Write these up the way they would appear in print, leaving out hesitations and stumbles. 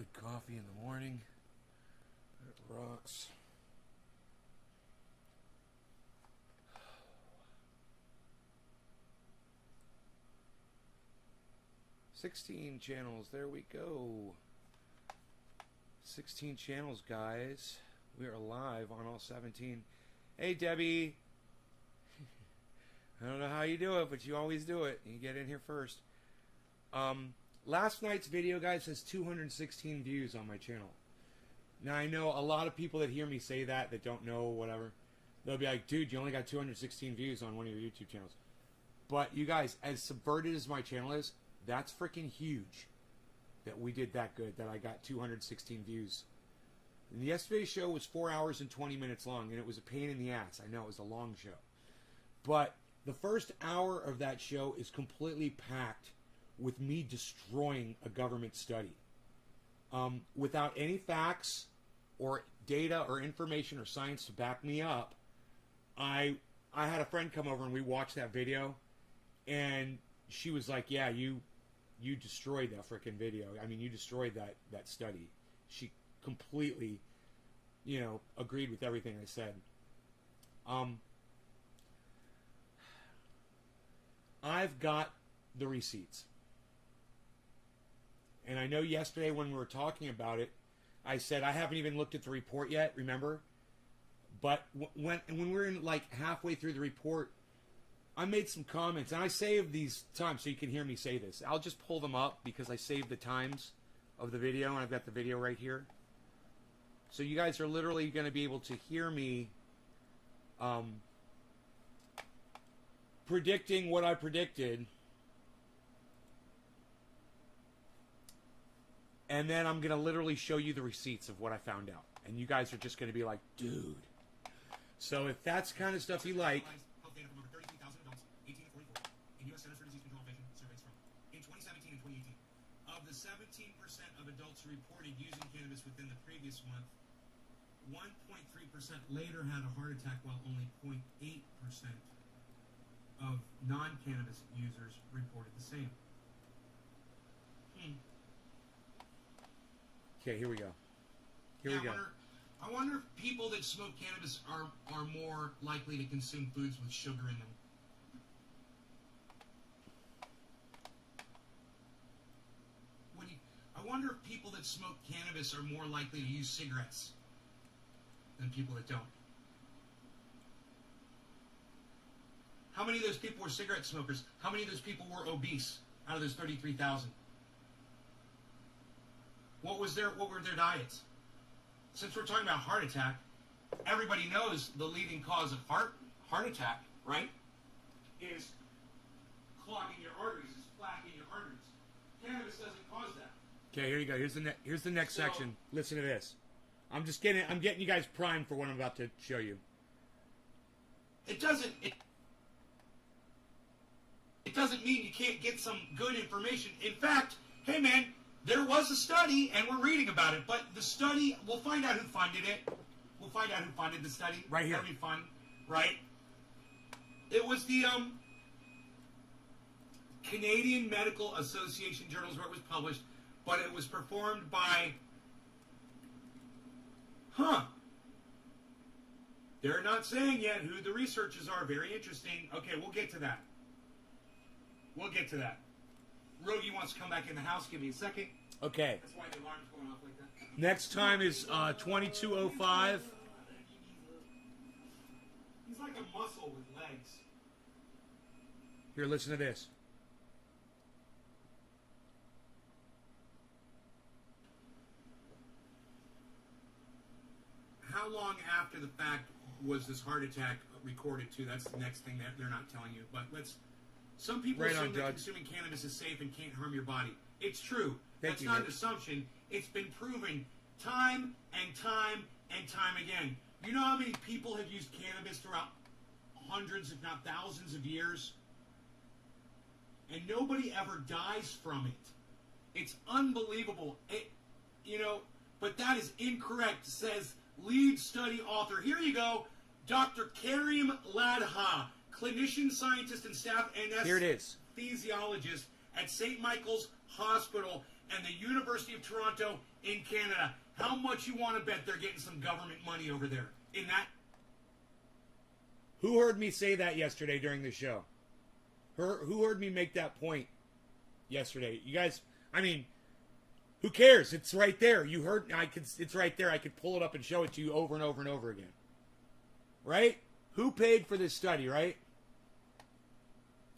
Good coffee in the morning. It rocks. $16 channels. There we go. 16 channels, guys. We are live on all 17. Hey, Debbie. I don't know how you do it, but you always do it. You get in here first. Last night's video, guys, has 216 views on my channel. Now, I know a lot of people that hear me say that don't know whatever. They'll be like, dude, you only got 216 views on one of your YouTube channels. But you guys, as subverted as my channel is, that's freaking huge that we did that good, that I got 216 views. And yesterday's show was 4 hours and 20 minutes long, and it was a pain in the ass. I know, it was a long show. But the first hour of that show is completely packed with me destroying a government study. Without any facts or data or information or science to back me up, I had a friend come over and we watched that video, and she was like, yeah, you destroyed that freaking video. I mean, you destroyed that study. She completely, agreed with everything I said. I've got the receipts. And I know yesterday when we were talking about it, I said I haven't even looked at the report yet, remember? But when we're in like halfway through the report, I made some comments, and I saved these times so you can hear me say this. I'll just pull them up because I saved the times of the video, and I've got the video right here. So you guys are literally going to be able to hear me predicting what I predicted. And then I'm going to literally show you the receipts of what I found out. And you guys are just going to be like, dude. So if that's kind of stuff you like. In U.S. Centers for Disease Control and Prevention surveys from in 2017 and 2018. Of the 17% of adults who reported using cannabis within the previous month, 1.3% later had a heart attack, while only 0.8% of non-cannabis users reported the same. Okay, here we go. Here we go. I wonder if people that smoke cannabis are more likely to consume foods with sugar in them. I wonder if people that smoke cannabis are more likely to use cigarettes than people that don't. How many of those people were cigarette smokers? How many of those people were obese out of those 33,000? What were their diets? Since we're talking about heart attack, everybody knows the leading cause of heart attack, right? Is clogging your arteries, is plaque in your arteries. Cannabis doesn't cause that. Okay, here you go. Here's the next section. Listen to this. I'm getting you guys primed for what I'm about to show you. It doesn't mean you can't get some good information. In fact, hey man, there was a study and we're reading about it, but the study, we'll find out who funded it. We'll find out who funded the study. Right here. That'll be fun, right? It was the Canadian Medical Association journals where it was published. But it was performed by, they're not saying yet who the researchers are. Very interesting. Okay, we'll get to that. Rogie wants to come back in the house. Give me a second. Okay. That's why the alarm's going off like that. Next time is 22:05. He's like a muscle with legs. Here, listen to this. How long after the fact was this heart attack recorded to? That's the next thing that they're not telling you. But some people assume that consuming cannabis is safe and can't harm your body. It's true. That's not an assumption. It's been proven time and time and time again. You know how many people have used cannabis throughout hundreds, if not thousands of years? And nobody ever dies from it. It's unbelievable. But that is incorrect, says lead study author. Here you go, Dr. Karim Ladha, clinician, scientist, and staff NS Here it is. physiologist at St. Michael's Hospital and the University of Toronto in Canada. How much you want to bet they're getting some government money over there in that? Who heard me say that yesterday during the show? Who heard me make that point yesterday? You guys, I mean, who cares? It's right there. You heard, it's right there. I could pull it up and show it to you over and over and over again. Right? Who paid for this study, right?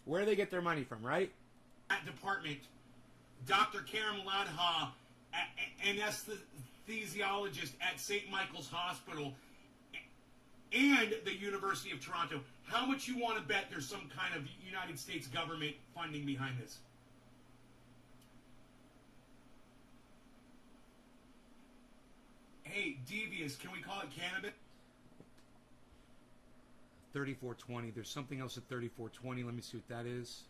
Where do they get their money from, right? That department, Dr. Karim Ladha, an anesthesiologist at St. Michael's Hospital, and the University of Toronto. How much you want to bet there's some kind of United States government funding behind this? Hey, devious, can we call it cannabis? 3420. There's something else at 3420. Let me see what that is.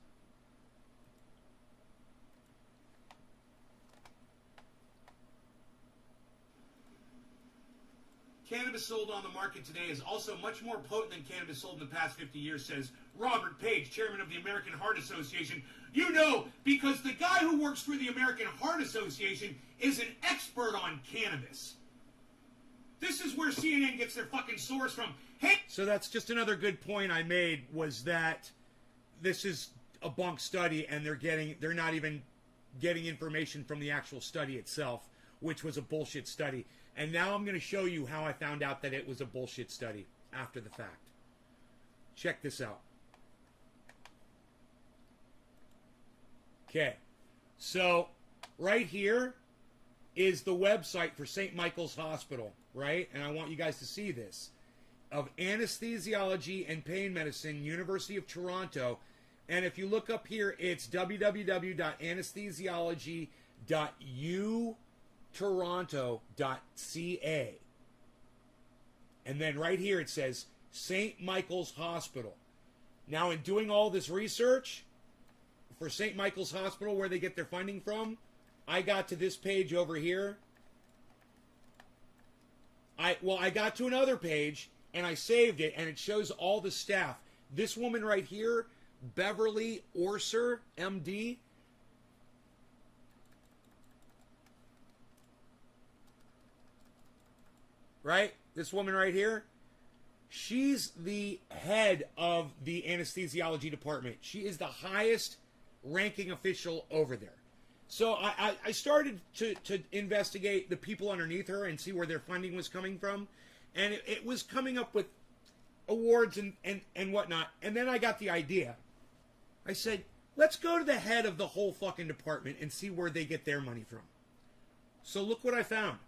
Cannabis sold on the market today is also much more potent than cannabis sold in the past 50 years, says Robert Page, chairman of the American Heart Association. You know, because the guy who works for the American Heart Association is an expert on cannabis. This is where CNN gets their fucking source from. Hey! So that's just another good point I made, was that this is a bunk study and they're not even getting information from the actual study itself, which was a bullshit study. And now I'm going to show you how I found out that it was a bullshit study after the fact. Check this out. Okay. So, right here is the website for St. Michael's Hospital, right? And I want you guys to see this. Of Anesthesiology and Pain Medicine, University of Toronto. And if you look up here, it's www.anesthesiology.utoronto.ca. And then right here it says St. Michael's Hospital. Now, in doing all this research for St. Michael's Hospital, where they get their funding from, I got to this page over here. I got to another page, and I saved it, and it shows all the staff. This woman right here, Beverly Orser, MD. Right? This woman right here. She's the head of the anesthesiology department. She is the highest ranking official over there. So I started to investigate the people underneath her and see where their funding was coming from. And it was coming up with awards and whatnot. And then I got the idea. I said, let's go to the head of the whole fucking department and see where they get their money from. So look what I found.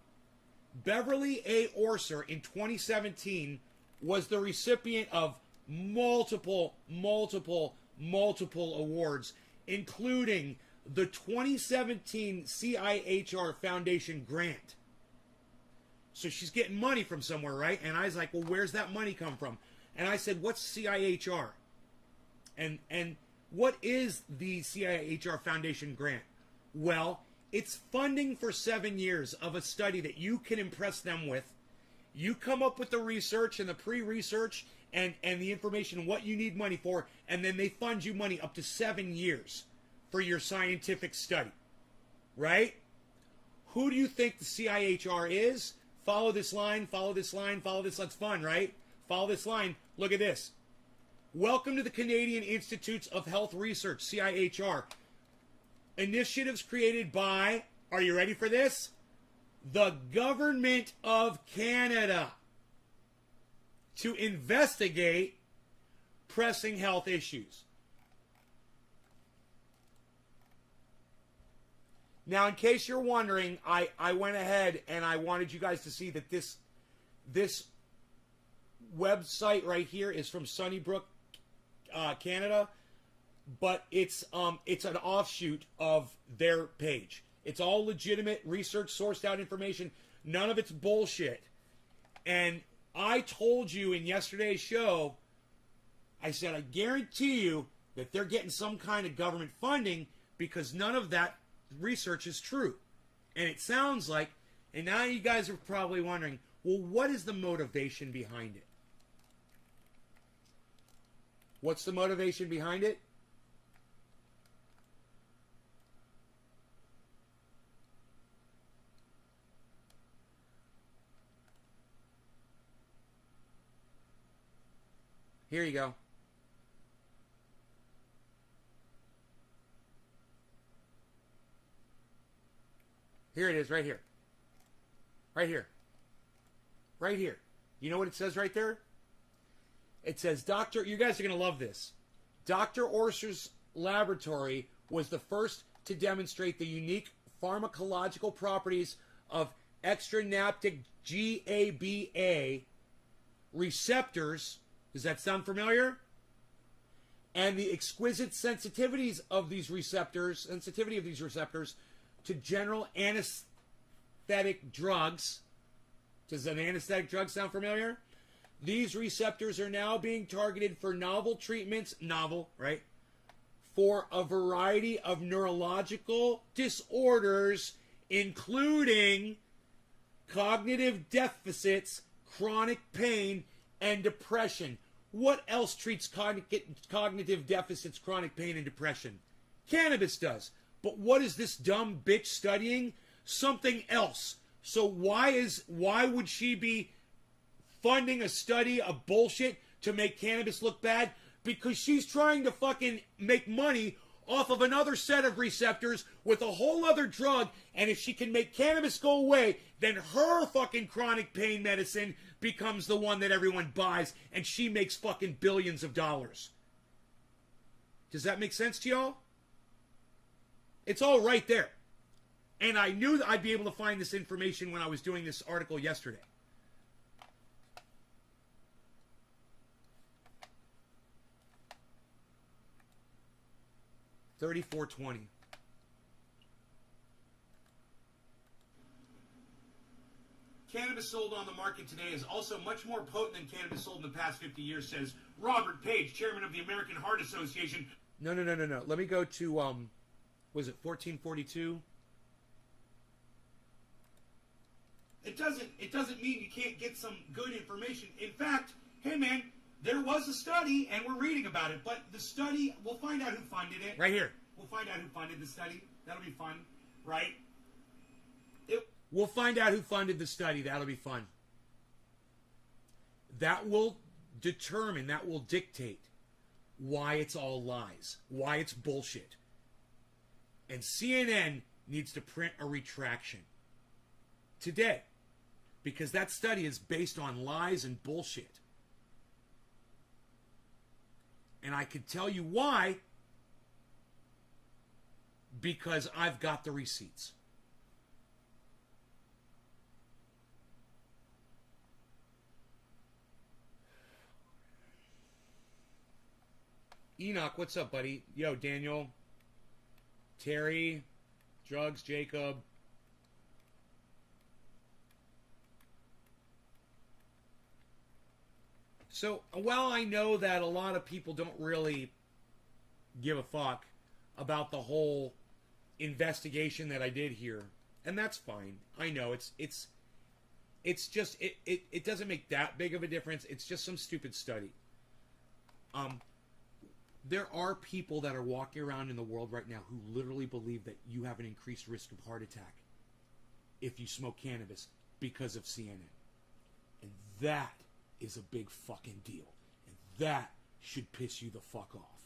Beverly A. Orser in 2017 was the recipient of multiple awards, including the 2017 CIHR Foundation grant. So she's getting money from somewhere, right? And I was like, well, where's that money come from? And I said, what's CIHR? And what is the CIHR Foundation grant? Well, it's funding for 7 years of a study that you can impress them with. You come up with the research and the pre-research and the information, what you need money for, and then they fund you money up to 7 years for your scientific study. Right? Who do you think the CIHR is? Follow this line, follow this line, follow this line. It's fun, right? Follow this line. Look at this. Welcome to the Canadian Institutes of Health Research, CIHR. Initiatives created by, are you ready for this? The Government of Canada to investigate pressing health issues. Now, in case you're wondering, I went ahead and I wanted you guys to see that this website right here is from Sunnybrook, Canada, but it's an offshoot of their page. It's all legitimate, research, sourced out information. None of it's bullshit. And I told you in yesterday's show, I said, I guarantee you that they're getting some kind of government funding because none of that research is true. And it sounds like, and now you guys are probably wondering, well, what is the motivation behind it? What's the motivation behind it? Here you go. Here it is, right here. Right here. Right here. You know what it says right there? It says, you guys are going to love this. Dr. Orser's laboratory was the first to demonstrate the unique pharmacological properties of extranaptic GABA receptors. Does that sound familiar? And the exquisite sensitivities of these receptors, to general anesthetic drugs. Does an anesthetic drug sound familiar? These receptors are now being targeted for novel treatments, right? For a variety of neurological disorders, including cognitive deficits, chronic pain, and depression. What else treats cognitive deficits, chronic pain, and depression? Cannabis does. But what is this dumb bitch studying? Something else. So why would she be funding a study of bullshit to make cannabis look bad? Because she's trying to fucking make money off of another set of receptors with a whole other drug, and if she can make cannabis go away, then her fucking chronic pain medicine becomes the one that everyone buys, and she makes fucking billions of dollars. Does that make sense to y'all? It's all right there. And I knew that I'd be able to find this information when I was doing this article yesterday. $34.20. Cannabis sold on the market today is also much more potent than cannabis sold in the past 50 years, says Robert Page, chairman of the American Heart Association. No. Let me go to, was it 1442? It doesn't mean you can't get some good information. In fact, hey man, there was a study, and we're reading about it, but the study, we'll find out who funded it. Right here. We'll find out who funded the study. That'll be fun, right? We'll find out who funded the study. That'll be fun. That will determine, that will dictate why it's all lies, why it's bullshit. And CNN needs to print a retraction today, because that study is based on lies and bullshit. And I could tell you why, because I've got the receipts. Enoch, what's up, buddy? Yo, Daniel, Terry, Drugs, Jacob. So, while I know that a lot of people don't really give a fuck about the whole investigation that I did here, and that's fine. I know it's just it doesn't make that big of a difference. It's just some stupid study. There are people that are walking around in the world right now who literally believe that you have an increased risk of heart attack if you smoke cannabis because of CNN. And that is a big fucking deal. And that should piss you the fuck off.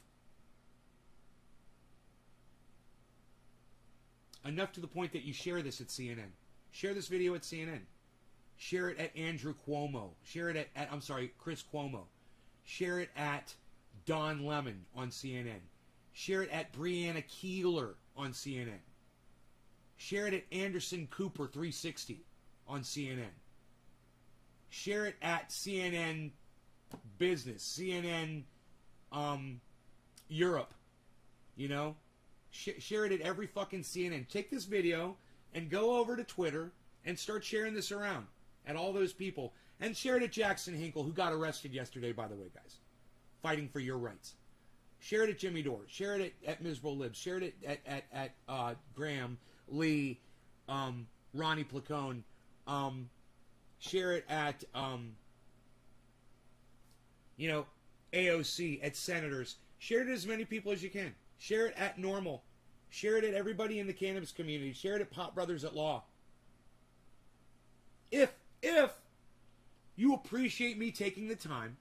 Enough to the point that you share this at CNN. Share this video at CNN. Share it at Andrew Cuomo. Share it at Chris Cuomo. Share it at Don Lemon on CNN. Share it at Breonna Keeler on CNN. Share it at Anderson Cooper 360 on CNN. Share it at CNN Business, CNN Europe. You know? Share it at every fucking CNN. Take this video and go over to Twitter and start sharing this around at all those people. And share it at Jackson Hinkle, who got arrested yesterday, by the way, guys. Fighting for your rights. Share it at Jimmy Dore. Share it at Miserable Libs. Share it at Graham, Lee, Ronnie Placone. Share it at, AOC, at senators. Share it at as many people as you can. Share it at Normal. Share it at everybody in the cannabis community. Share it at Pop Brothers at Law. If you appreciate me taking the time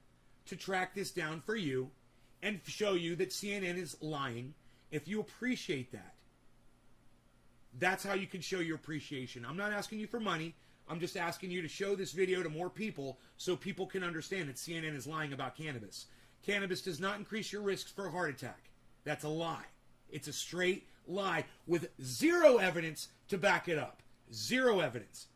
to track this down for you and show you that CNN is lying. If you appreciate that, that's how you can show your appreciation. I'm not asking you for money. I'm just asking you to show this video to more people so people can understand that CNN is lying about cannabis. Cannabis does not increase your risks for a heart attack. That's a lie. It's a straight lie with zero evidence to back it up. Zero evidence.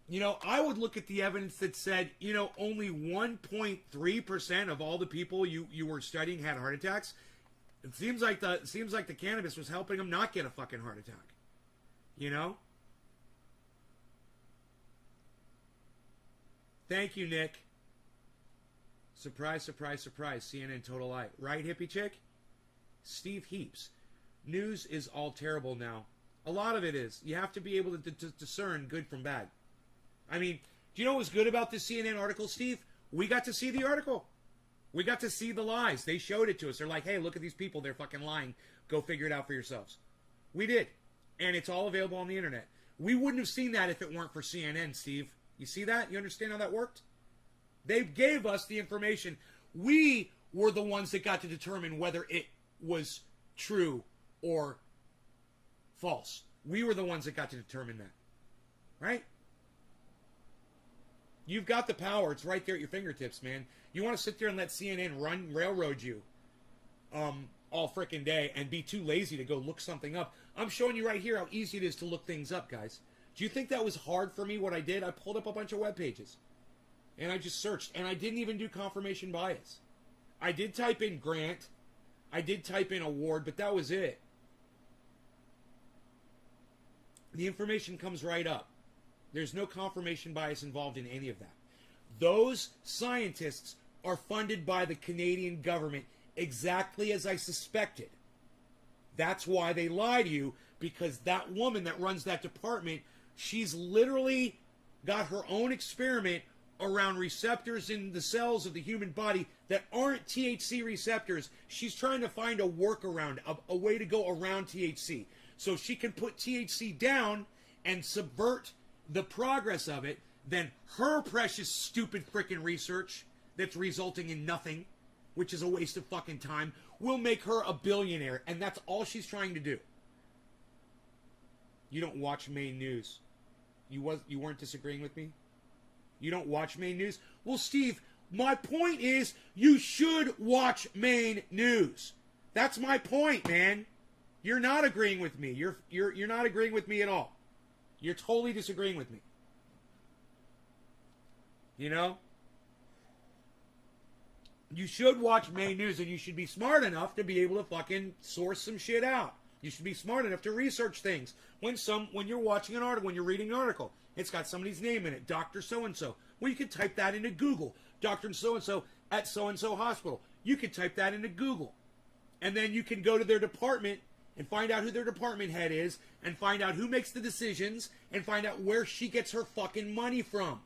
You know, I would look at the evidence that said, you know, only 1.3% of all the people you were studying had heart attacks. It seems like the cannabis was helping them not get a fucking heart attack. You know? Thank you, Nick. Surprise, surprise, surprise. CNN total lie. Right, hippie chick? Steve Heaps. News is all terrible now. A lot of it is. You have to be able to discern good from bad. I mean, do you know what was good about this CNN article, Steve? We got to see the article. We got to see the lies. They showed it to us. They're like, hey, look at these people. They're fucking lying. Go figure it out for yourselves. We did. And it's all available on the internet. We wouldn't have seen that if it weren't for CNN, Steve. You see that? You understand how that worked? They gave us the information. We were the ones that got to determine whether it was true or false. We were the ones that got to determine that. Right? You've got the power. It's right there at your fingertips, man. You want to sit there and let CNN railroad you all frickin' day and be too lazy to go look something up. I'm showing you right here how easy it is to look things up, guys. Do you think that was hard for me, what I did? I pulled up a bunch of web pages. And I just searched. And I didn't even do confirmation bias. I did type in grant. I did type in award, but that was it. The information comes right up. There's no confirmation bias involved in any of that. Those scientists are funded by the Canadian government exactly as I suspected. That's why they lie to you, because that woman that runs that department, she's literally got her own experiment around receptors in the cells of the human body that aren't THC receptors. She's trying to find a workaround, a way to go around THC. So she can put THC down and subvert the progress of it. Then her precious stupid freaking research that's resulting in nothing, which is a waste of fucking time, will make her a billionaire. And that's all she's trying to do. You don't watch main news. You weren't disagreeing with me? You don't watch main news? Well, Steve, my point is you should watch main news. That's my point, man. You're not agreeing with me. You're not agreeing with me at all. You're totally disagreeing with me. You know? You should watch main news, and you should be smart enough to be able to fucking source some shit out. You should be smart enough to research things. When you're watching an article, when you're reading an article, it's got somebody's name in it, Dr. So-and-so. Well, you could type that into Google. Dr. So-and-so at so-and-so hospital. You could type that into Google. And then you can go to their department and find out who their department head is, and find out who makes the decisions, and find out where she gets her fucking money from.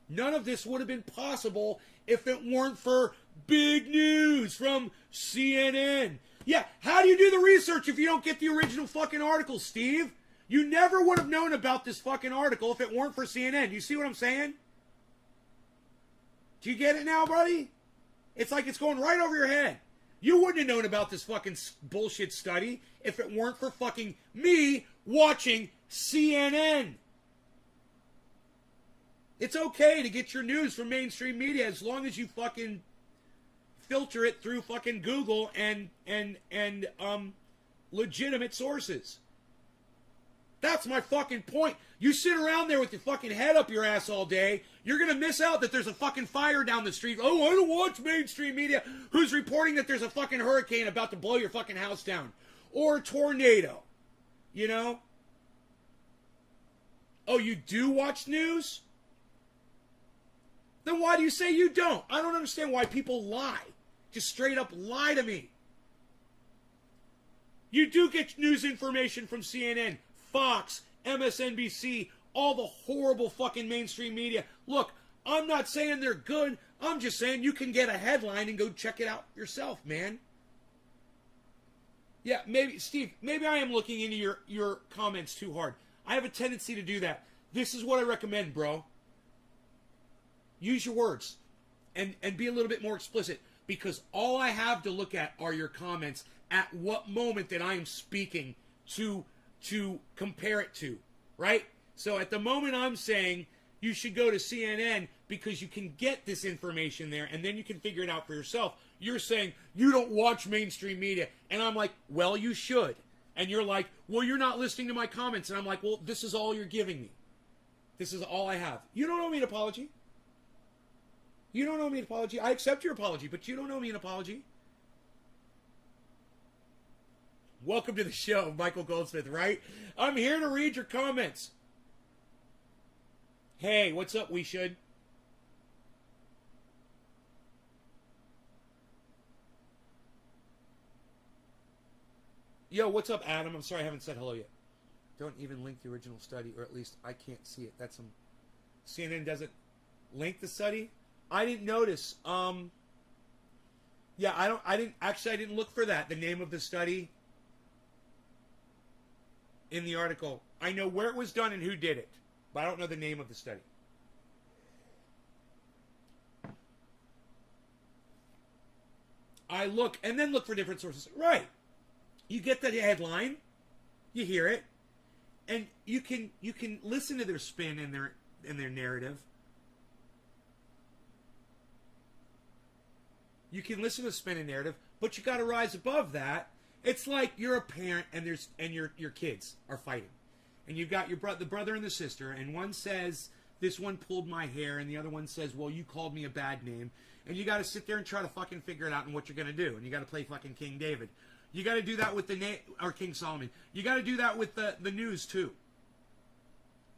None of this would have been possible if it weren't for big news from CNN. Yeah, how do you do the research if you don't get the original fucking article, Steve? You never would have known about this fucking article if it weren't for CNN. You see what I'm saying? Do you get it now, buddy? It's like it's going right over your head. You wouldn't have known about this fucking bullshit study if it weren't for fucking me watching CNN. It's okay to get your news from mainstream media as long as you fucking filter it through fucking Google and legitimate sources. That's my fucking point. You sit around there with your fucking head up your ass all day, you're going to miss out that there's a fucking fire down the street. Oh, I don't watch mainstream media. Who's reporting that there's a fucking hurricane about to blow your fucking house down? Or a tornado. You know? Oh, you do watch news? Then why do you say you don't? I don't understand why people lie. Just straight up lie to me. You do get news information from CNN, Fox, MSNBC, all the horrible fucking mainstream media. Look, I'm not saying they're good. I'm just saying you can get a headline and go check it out yourself, man. Yeah, maybe, Steve, maybe I am looking into your comments too hard. I have a tendency to do that. This is what I recommend, bro. Use your words and be a little bit more explicit, because all I have to look at are your comments at what moment that I am speaking to compare it to, right? So at the moment I'm saying you should go to CNN because you can get this information there and then you can figure it out for yourself. You're saying you don't watch mainstream media. And I'm like, well, you should. And you're like, well, you're not listening to my comments. And I'm like, well, this is all you're giving me. This is all I have. You don't owe me an apology. You don't owe me an apology. I accept your apology, but you don't owe me an apology. Welcome to the show, Michael Goldsmith, right? I'm here to read your comments. Hey, what's up, We Should? Yo, what's up, Adam? I'm sorry I haven't said hello yet. Don't even link the original study, or at least I can't see it. That's some... CNN doesn't link the study? I didn't notice. Yeah, I didn't look for that. The name of the study in the article. I know where it was done and who did it, but I don't know the name of the study. I look and then look for different sources. Right. You get the headline, you hear it, and you can listen to their spin and their narrative. You can listen to the spin and narrative, but you got to rise above that. It's like you're a parent and your kids are fighting, and you've got the brother and the sister, and one says this one pulled my hair, and the other one says, well, you called me a bad name, and you got to sit there and try to fucking figure it out and what you're gonna do, and you got to play fucking King David. You got to do that with or King Solomon. You got to do that with the news too.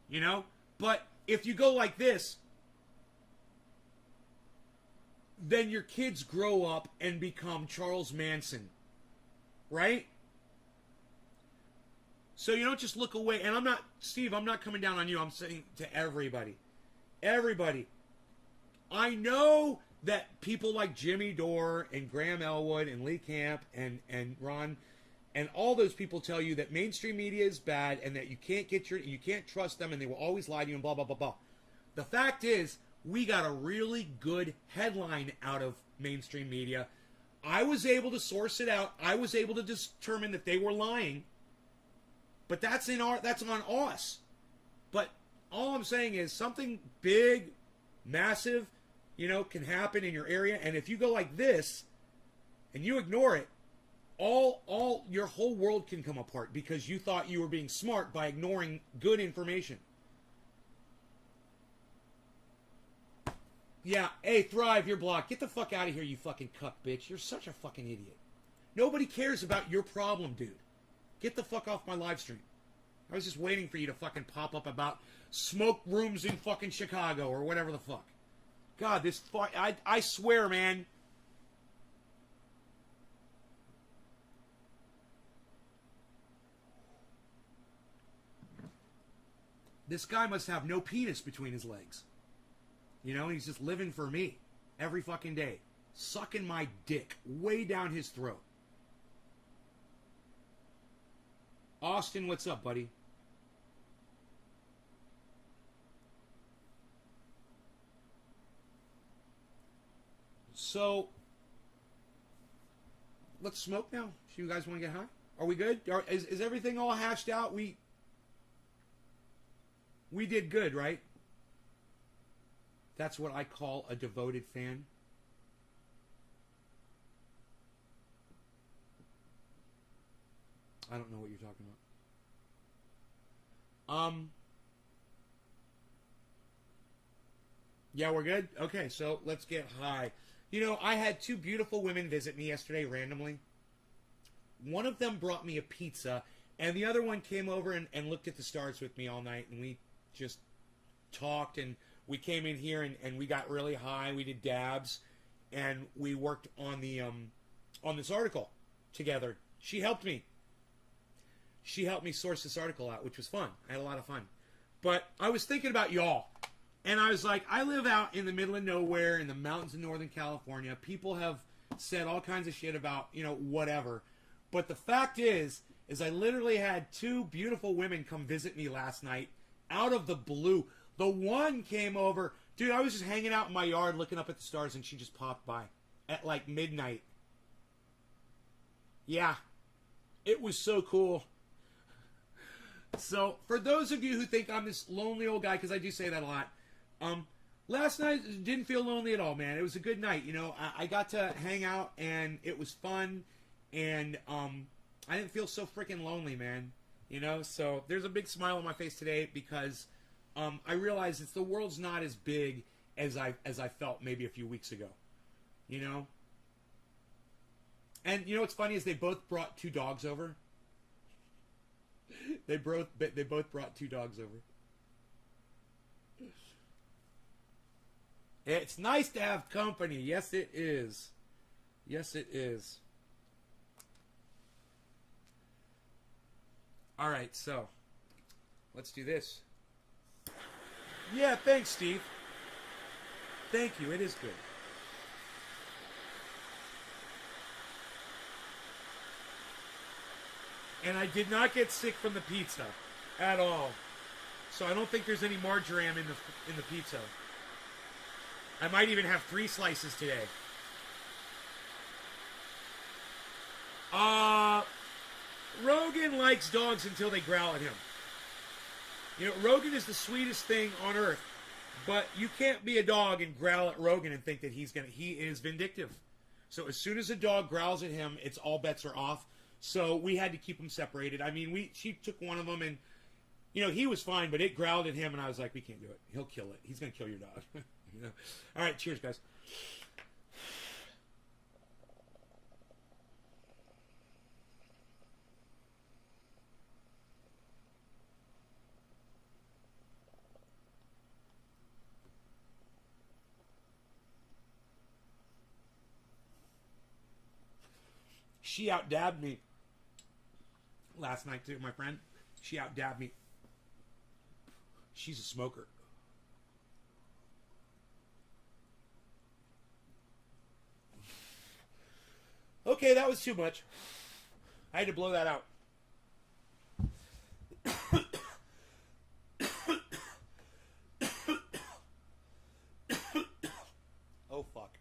You know, but if you go like this, then your kids grow up and become Charles Manson. Right? So you don't just look away. And Steve, I'm not coming down on you. I'm saying to everybody. Everybody. I know that people like Jimmy Dore and Graham Elwood and Lee Camp and Ron and all those people tell you that mainstream media is bad and that you can't trust them and they will always lie to you and blah, blah, blah, blah. The fact is, we got a really good headline out of mainstream media. I was able to source it out. I was able to determine that they were lying. But that's on us. But all I'm saying is something big, massive, can happen in your area. And if you go like this and you ignore it, all your whole world can come apart because you thought you were being smart by ignoring good information. Yeah, hey, Thrive, you're blocked. Get the fuck out of here, you fucking cuck bitch. You're such a fucking idiot. Nobody cares about your problem, dude. Get the fuck off my live stream. I was just waiting for you to fucking pop up about smoke rooms in fucking Chicago or whatever the fuck. God, I swear, man. This guy must have no penis between his legs. He's just living for me every fucking day. Sucking my dick way down his throat. Austin, what's up, buddy? So, let's smoke now. So you guys want to get high? Are we good? Is everything all hashed out? We did good, right? That's what I call a devoted fan. I don't know what you're talking about. Yeah, we're good? Okay, so let's get high. I had two beautiful women visit me yesterday randomly. One of them brought me a pizza, and the other one came over and looked at the stars with me all night, and we just talked, and we came in here and we got really high. We did dabs, and we worked on this article together. She helped me. She helped me source this article out, which was fun. I had a lot of fun. But I was thinking about y'all, and I was like, I live out in the middle of nowhere in the mountains of Northern California. People have said all kinds of shit about, whatever. But the fact is I literally had two beautiful women come visit me last night out of the blue. The one came over. Dude, I was just hanging out in my yard looking up at the stars, and she just popped by at like midnight. Yeah. It was so cool. So, for those of you who think I'm this lonely old guy, because I do say that a lot, last night didn't feel lonely at all, man. It was a good night. You know, I got to hang out, and it was fun, and I didn't feel so freaking lonely, man. You know, so there's a big smile on my face today because I realize the world's not as big as I felt maybe a few weeks ago. You know? And you know what's funny is they both brought two dogs over. They both brought two dogs over. It's nice to have company. Yes, it is. Yes, it is. All right, so let's do this. Yeah, thanks, Steve. Thank you. It is good. And I did not get sick from the pizza at all. So I don't think there's any marjoram in the pizza. I might even have 3 slices today. Rogan likes dogs until they growl at him. You know, Rogan is the sweetest thing on earth. But you can't be a dog and growl at Rogan and think that he is vindictive. So as soon as a dog growls at him, it's all bets are off. So we had to keep them separated. I mean, she took one of them and, you know, he was fine, but it growled at him and I was like, we can't do it. He'll kill it. He's going to kill your dog. You know? All right, cheers, guys. She out-dabbed me last night, too, my friend. She out-dabbed me. She's a smoker. Okay, that was too much. I had to blow that out. Oh, fuck.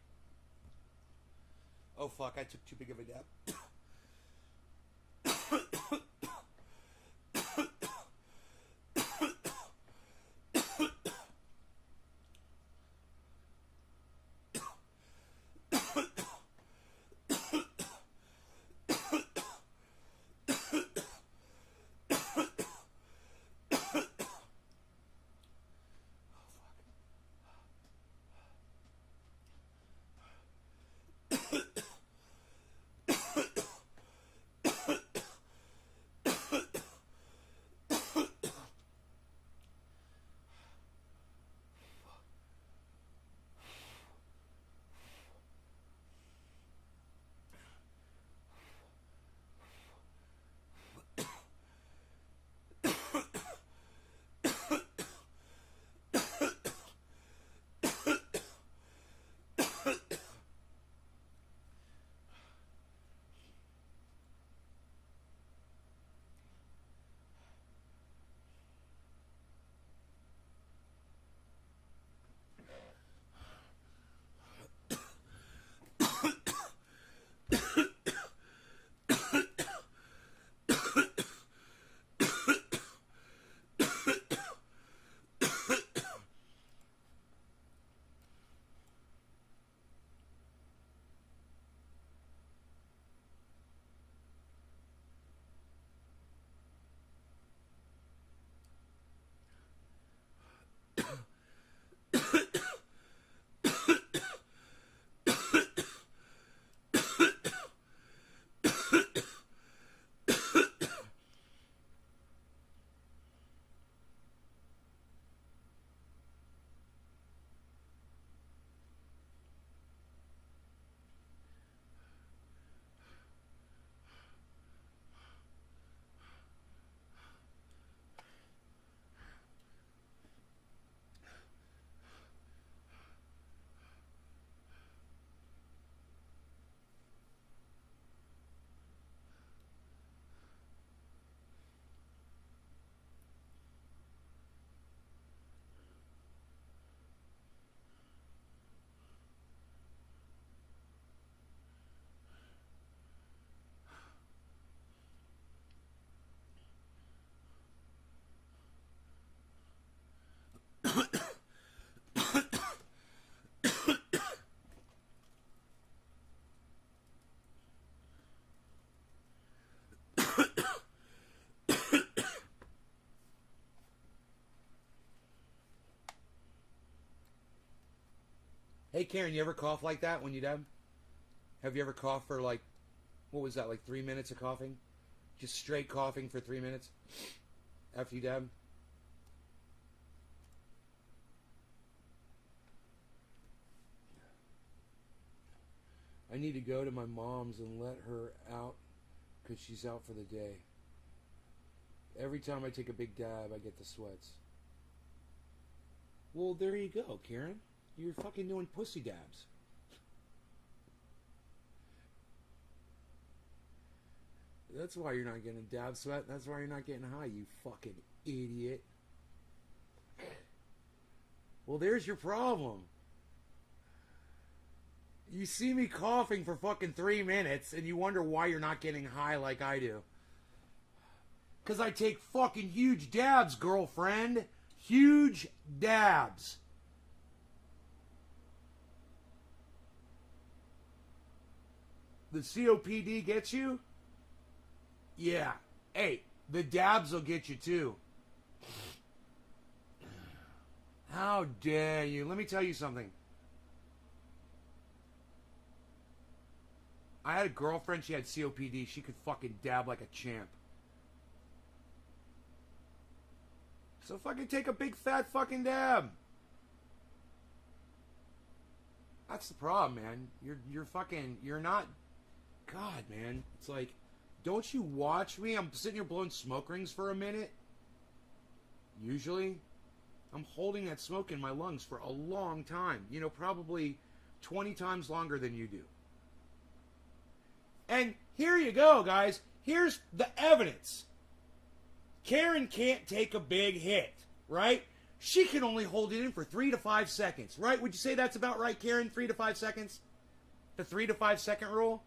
Oh, fuck, I took too big of a dab. Hey, Karen, you ever cough like that when you dab? Have you ever coughed for like, what was that, like 3 minutes of coughing? Just straight coughing for 3 minutes after you dab? I need to go to my mom's and let her out because she's out for the day. Every time I take a big dab, I get the sweats. Well, there you go, Karen. You're fucking doing pussy dabs. That's why you're not getting dab sweat. That's why you're not getting high, you fucking idiot. Well, there's your problem. You see me coughing for fucking 3 minutes and you wonder why you're not getting high like I do. Because I take fucking huge dabs, girlfriend. Huge dabs. The COPD gets you? Yeah. Hey, the dabs will get you too. How dare you? Let me tell you something. I had a girlfriend, she had COPD. She could fucking dab like a champ. So fucking take a big fat fucking dab. That's the problem, man. You're not. God, man. It's like, don't you watch me? I'm sitting here blowing smoke rings for a minute. Usually, I'm holding that smoke in my lungs for a long time. You know, probably 20 times longer than you do. And here you go, guys. Here's the evidence. Karen can't take a big hit, right? She can only hold it in for 3 to 5 seconds, right? Would you say that's about right, Karen? 3 to 5 seconds? The 3 to 5 second rule?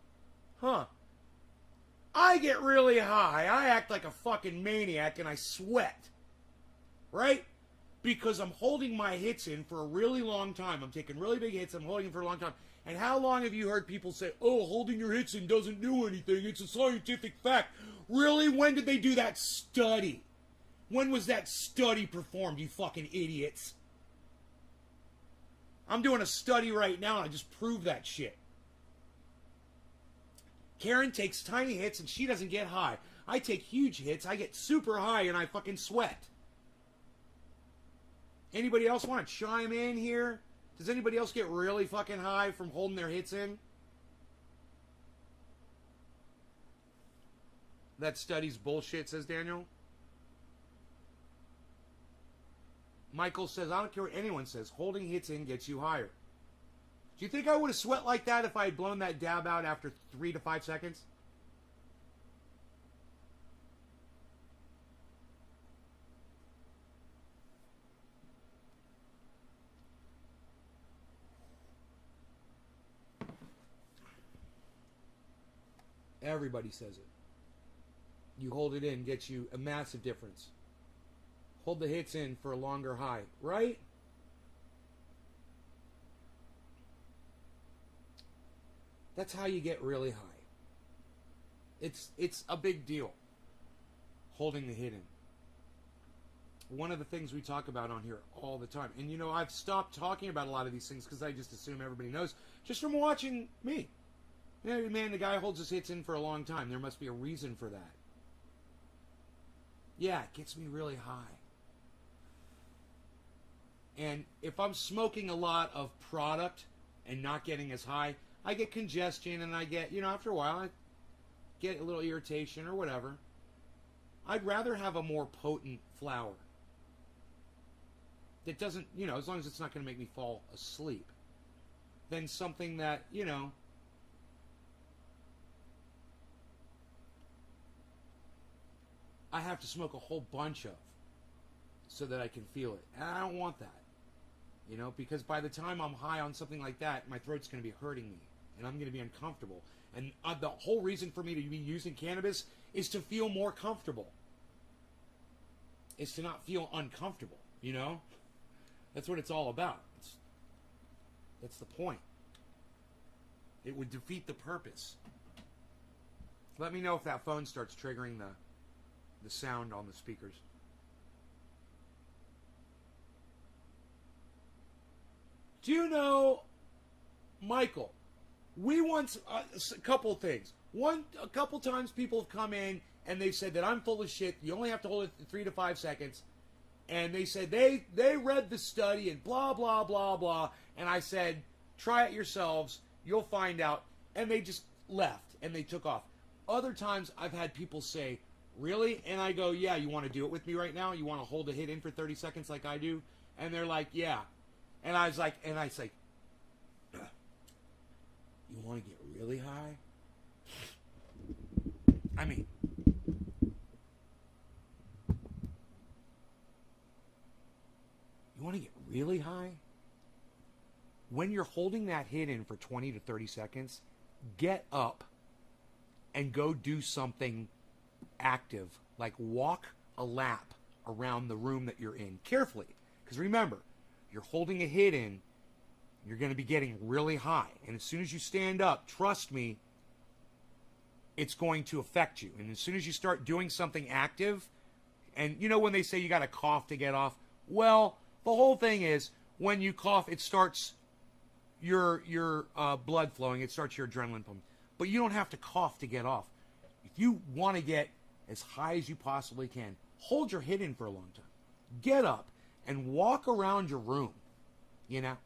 Huh. I get really high. I act like a fucking maniac and I sweat, right? Because I'm holding my hits in for a really long time. I'm taking really big hits. I'm holding them for a long time. And how long have you heard people say, oh, holding your hits in doesn't do anything. It's a scientific fact. Really? When did they do that study? When was that study performed, you fucking idiots? I'm doing a study right now and I just proved that shit. Karen takes tiny hits and she doesn't get high. I take huge hits, I get super high and I fucking sweat. Anybody else want to chime in here? Does anybody else get really fucking high from holding their hits in? That study's bullshit, says Daniel. Michael says, I don't care what anyone says. Holding hits in gets you higher. Do you think I would have sweat like that if I had blown that dab out after 3 to 5 seconds? Everybody says it. You hold it in, gets you a massive difference. Hold the hits in for a longer high, right? That's how you get really high. It's a big deal. Holding the hit in. One of the things we talk about on here all the time. And you know, I've stopped talking about a lot of these things because I just assume everybody knows just from watching me. You know, man, the guy holds his hits in for a long time. There must be a reason for that. Yeah, it gets me really high. And if I'm smoking a lot of product and not getting as high, I get congestion and I get, you know, after a while, I get a little irritation or whatever. I'd rather have a more potent flower that doesn't, you know, as long as it's not going to make me fall asleep, than something that, you know, I have to smoke a whole bunch of so that I can feel it. And I don't want that, you know, because by the time I'm high on something like that, my throat's going to be hurting me and I'm going to be uncomfortable. And the whole reason for me to be using cannabis is to feel more comfortable. Is to not feel uncomfortable, you know? That's what it's all about. That's the point. It would defeat the purpose. Let me know if that phone starts triggering the sound on the speakers. Do you know Michael, we once, a couple things. A couple times people have come in and they've said that I'm full of shit. You only have to hold it 3 to 5 seconds. And they said they read the study and blah, blah, blah, blah. And I said, try it yourselves. You'll find out. And they just left and they took off. Other times I've had people say, really? And I go, yeah, you want to do it with me right now? You want to hold a hit in for 30 seconds like I do? And they're like, yeah. And I say, you want to get really high? I mean, you want to get really high? When you're holding that hit in for 20 to 30 seconds, get up and go do something active, like walk a lap around the room that you're in carefully. Because remember, you're holding a hit in, you're going to be getting really high. And as soon as you stand up, trust me, it's going to affect you. And as soon as you start doing something active, and you know when they say you got to cough to get off? Well, the whole thing is when you cough, it starts your blood flowing. It starts your adrenaline pumping. But you don't have to cough to get off. If you want to get as high as you possibly can, hold your hit in for a long time. Get up and walk around your room,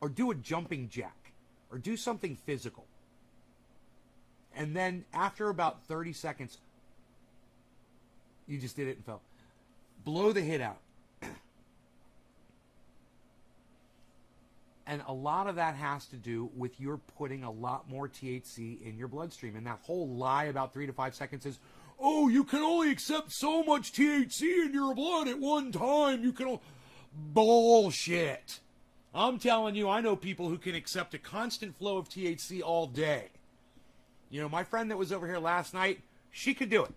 or do a jumping jack, or do something physical. And then after about 30 seconds, you just did it and fell. Blow the hit out. And a lot of that has to do with you're putting a lot more THC in your bloodstream. And that whole lie about 3 to 5 seconds is, oh, you can only accept so much THC in your blood at one time. You can... Bullshit. I'm telling you, I know people who can accept a constant flow of THC all day. My friend that was over here last night, she could do it.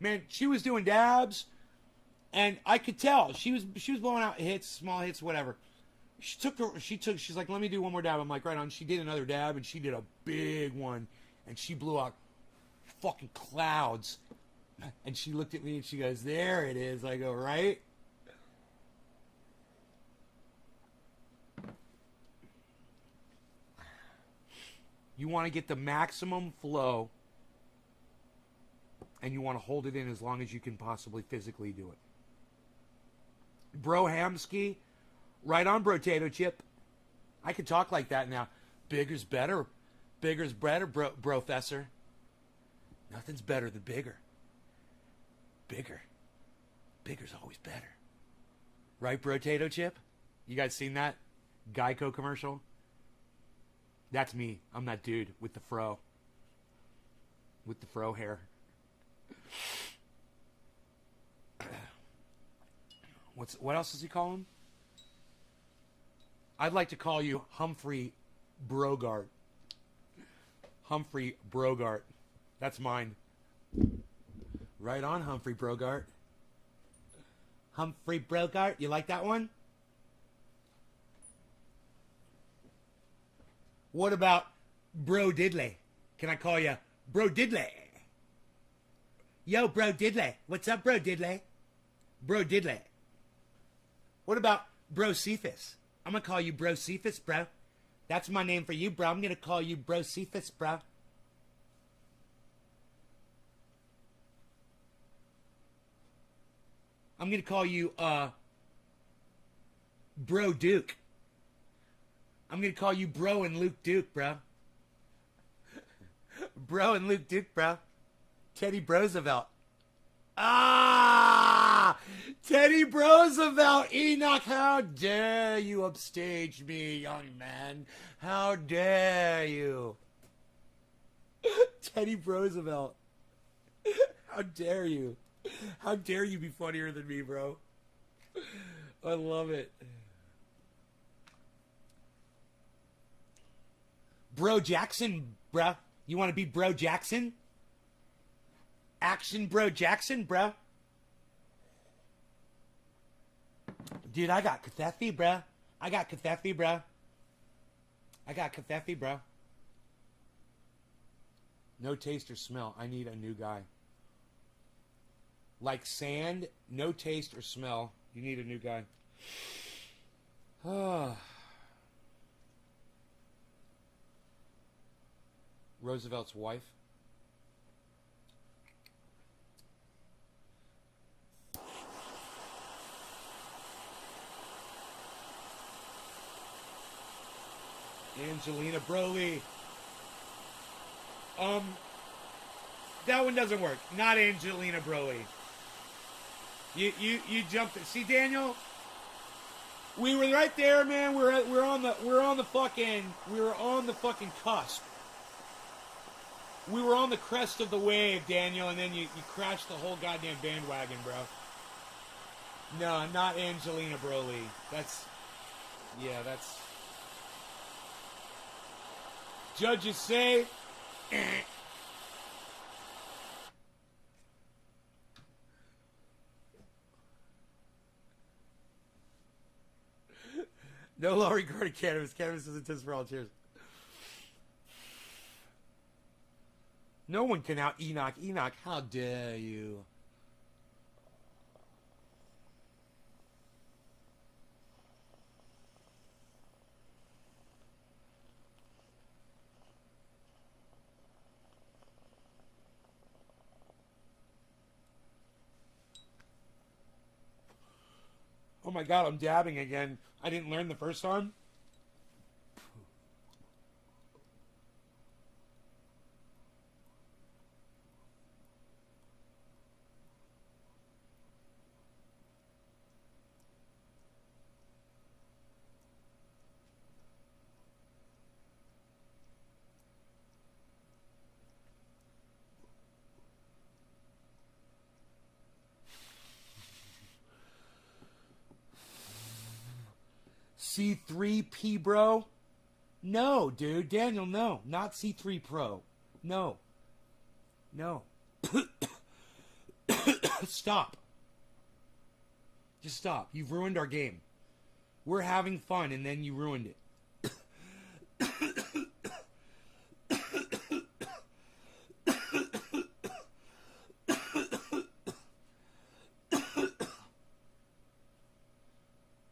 Man, she was doing dabs, and I could tell. She was blowing out hits, small hits, whatever. She's like, let me do one more dab. I'm like, right on. She did another dab, and she did a big one, and she blew out fucking clouds. And she looked at me, and she goes, there it is. I go, right? You want to get the maximum flow, and you want to hold it in as long as you can possibly physically do it. Bro Hamsky, right on, Brotato Chip. I can talk like that now. Bigger's better. Bigger's better, Professor. Nothing's better than bigger. Bigger's always better. Right, Brotato Chip? You guys seen that Geico commercial? That's me. I'm that dude with the fro. With the fro hair. What else does he call him? I'd like to call you Humphrey Brogart. Humphrey Brogart. That's mine. Right on, Humphrey Brogart. Humphrey Brogart. You like that one? What about Bro Diddley? Can I call you Bro Diddley? Yo, Bro Diddley. What's up, Bro Diddley? Bro Diddley. What about Bro Cephas? I'm going to call you Bro Cephas, bro. That's my name for you, bro. I'm going to call you Bro Cephas, bro. I'm going to call you, Bro Duke. I'm going to call you Bro and Luke Duke, bro. Bro and Luke Duke, bro. Teddy Roosevelt. Ah! Teddy Roosevelt, Enoch, how dare you upstage me, young man? How dare you? Teddy Roosevelt. How dare you? How dare you be funnier than me, bro? I love it. Bro Jackson, bruh. You want to be Bro Jackson? Action Bro Jackson, bruh. Dude, I got Catheffi, bruh. I got Catheffi, bruh. I got Catheffi, bruh. No taste or smell. I need a new guy. Like sand, no taste or smell. You need a new guy. Roosevelt's wife. Angelina Broly. That one doesn't work. Not Angelina Broly. You jumped it. See, Daniel? We were right there, man. We're on the fucking cusp. We were on the crest of the wave, Daniel, and then you crashed the whole goddamn bandwagon, bro. No, not Angelina Broly. That's judges say no law regarding cannabis. Cannabis is a test for all. Cheers. No one can out Enoch. Enoch, how dare you? Oh my god, I'm dabbing again. I didn't learn the first time. C3P, bro? No, dude. Daniel, no. Not C3 Pro. No. No. Stop. Just stop. You've ruined our game. We're having fun, and then you ruined it.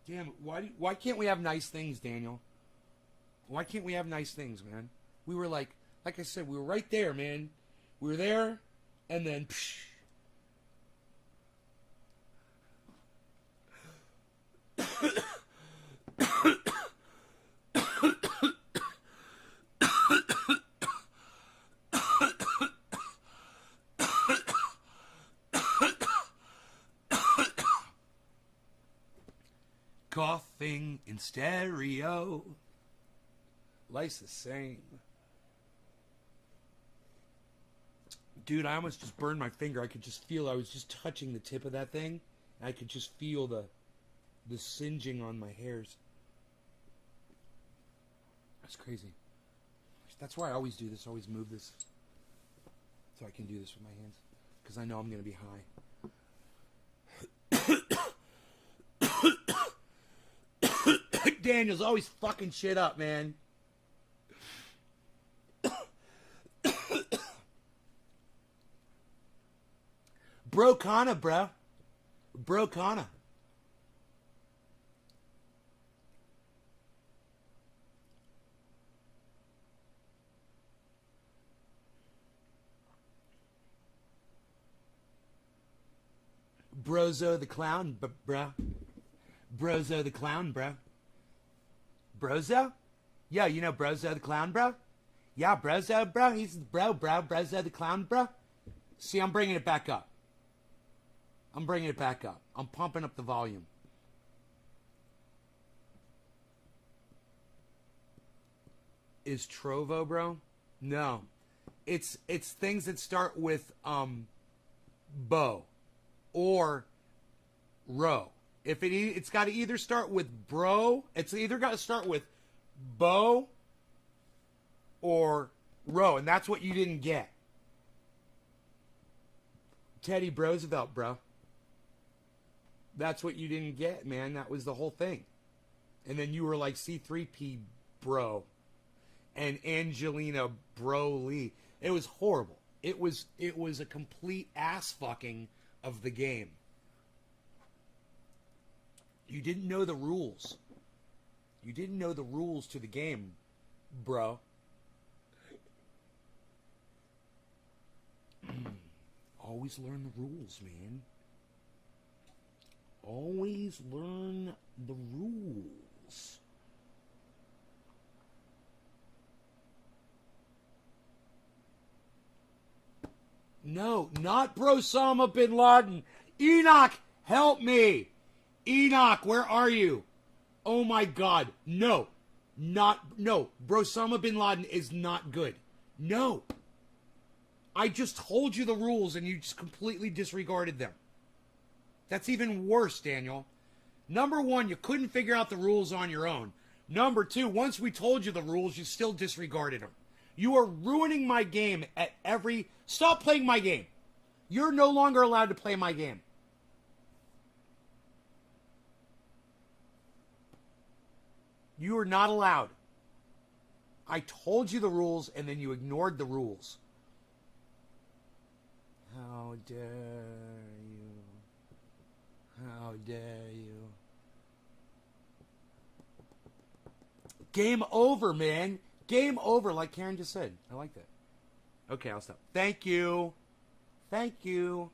Damn, why can't we have nice things, Daniel? Why can't we have nice things, man? We were like I said, we were right there, man. We were there, and then psh. Coughing in stereo. Life's the same. Dude, I almost just burned my finger. I could just feel, I was just touching the tip of that thing. And I could just feel the singeing on my hairs. That's crazy. That's why I always do this, always move this. So I can do this with my hands. Because I know I'm going to be high. Daniel's always fucking shit up, man. Brokana, bro. Brokana. Brozo the clown, bro. Brozo the clown, bro. Brozo? Yeah, you know Brozo the clown, bro? Yeah, Brozo, bro. He's bro. Brozo the clown, bro. See, I'm bringing it back up. I'm bringing it back up. I'm pumping up the volume. Is Trovo, bro? No. It's things that start with bo or ro. If it's got to either start with bro, it's either got to start with bo or ro, and that's what you didn't get. Teddy Roosevelt, bro. That's what you didn't get, man. That was the whole thing. And then you were like C3P, bro. And Angelina Broly. It was horrible. It was a complete ass fucking of the game. You didn't know the rules. You didn't know the rules to the game, bro. always learn the rules, man. Always learn the rules. No, not Brosama bin Laden. Enoch, help me. Enoch, where are you? Oh my God. No. No. Brosama bin Laden is not good. No. I just told you the rules and you just completely disregarded them. That's even worse, Daniel. Number one, you couldn't figure out the rules on your own. Number two, once we told you the rules, you still disregarded them. You are ruining my game at every... Stop playing my game. You're no longer allowed to play my game. You are not allowed. I told you the rules, and then you ignored the rules. How dare you? How dare you? Game over, man. Game over, like Karen just said. I like that. Okay, I'll stop. Thank you. Thank you.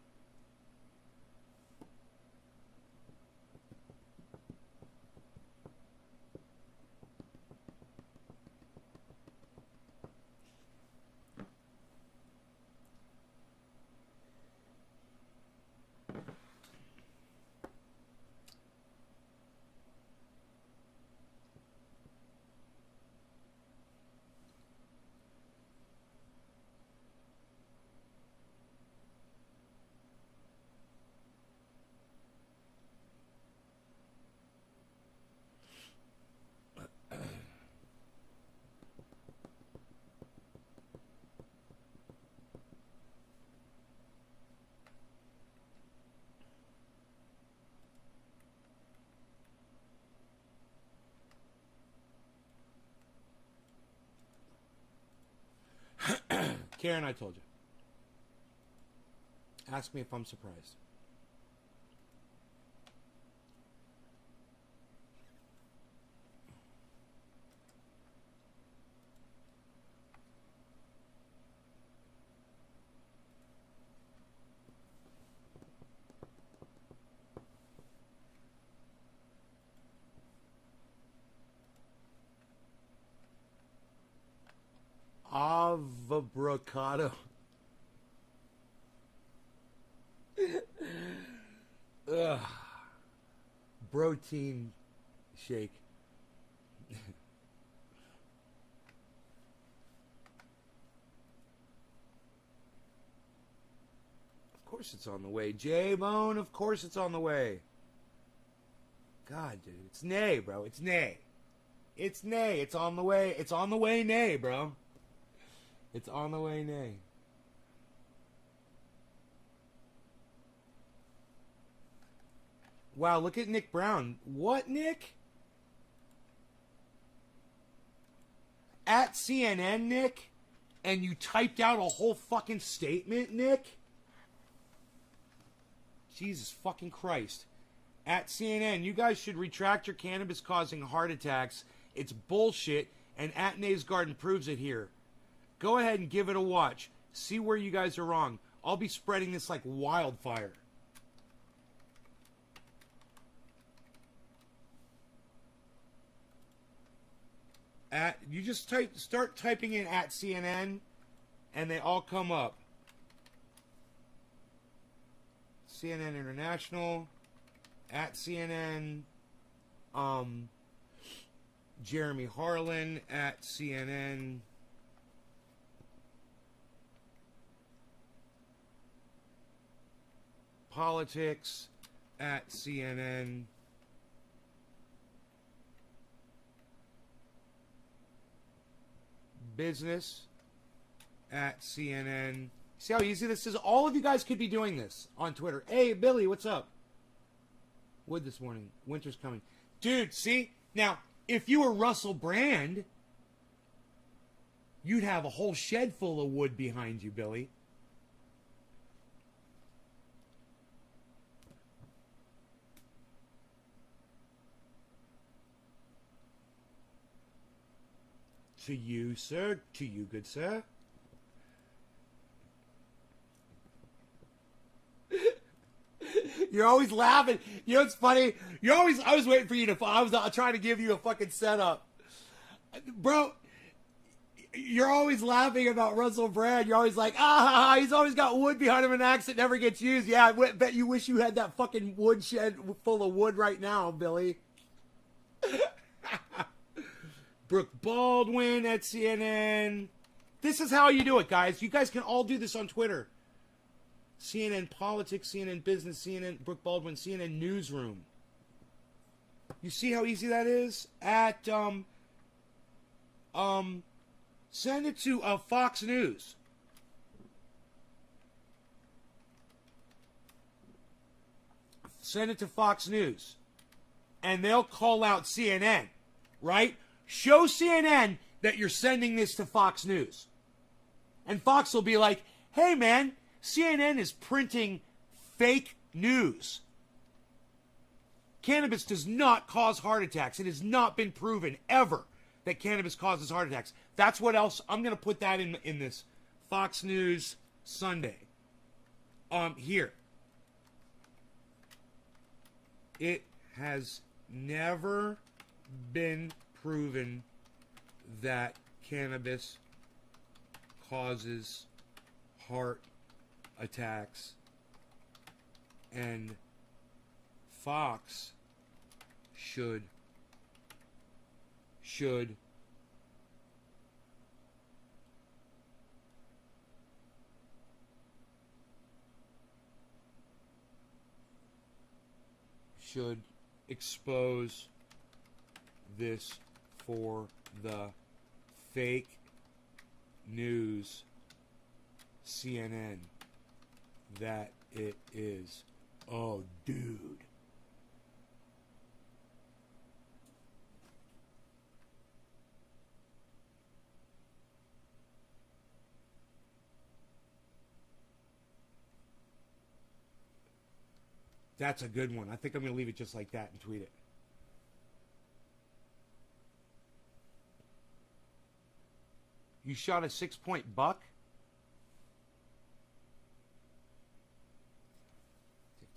Karen, I told you. Ask me if I'm surprised. Avocado. Ugh. Protein shake. Of course it's on the way. J-Bone, of course it's on the way. God, dude. It's nay, bro. It's nay. It's nay. It's on the way. It's on the way, nay, bro. It's on the way, nay. Wow, look at Nick Brown. What, Nick? At CNN, Nick? And you typed out a whole fucking statement, Nick? Jesus fucking Christ. At CNN, you guys should retract your cannabis causing heart attacks. It's bullshit, and At Nay's Garden proves it here. Go ahead and give it a watch. See where you guys are wrong. I'll be spreading this like wildfire. You just start typing in at CNN, and they all come up. CNN International, at CNN, Jeremy Harlan at CNN. Politics at CNN. Business at CNN. See how easy this is? All of you guys could be doing this on Twitter. Hey, Billy, what's up? Wood this morning. Winter's coming. Dude, see? Now, if you were Russell Brand, you'd have a whole shed full of wood behind you, Billy. To you, sir. To you, good sir. You're always laughing. You know what's funny? I was waiting for you to, I was trying to give you a fucking setup. Bro, you're always laughing about Russell Brand. You're always like, he's always got wood behind him, an axe that never gets used. Yeah, I bet you wish you had that fucking woodshed full of wood right now, Billy. Brooke Baldwin at CNN. This is how you do it, guys. You guys can all do this on Twitter. CNN Politics, CNN Business, CNN Brooke Baldwin, CNN Newsroom. You see how easy that is? At send it to Fox News. Send it to Fox News. And they'll call out CNN, right? Show CNN that you're sending this to Fox News. And Fox will be like, hey man, CNN is printing fake news. Cannabis does not cause heart attacks. It has not been proven ever that cannabis causes heart attacks. That's what else. I'm going to put that in this Fox News Sunday. Here. It has never been proven that cannabis causes heart attacks, and Fox should expose this for the fake news CNN that it is. Oh, dude. That's a good one. I think I'm going to leave it just like that and tweet it. You shot a 6-point buck?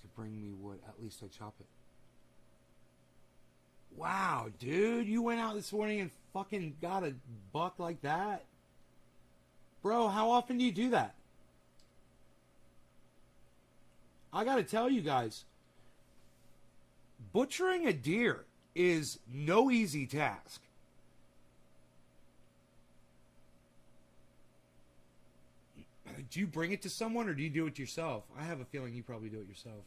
To bring me wood. At least I chop it. Wow, dude. You went out this morning and fucking got a buck like that? Bro, how often do you do that? I got to tell you guys, butchering a deer is no easy task. Do you bring it to someone or do you do it yourself? I have a feeling you probably do it yourself.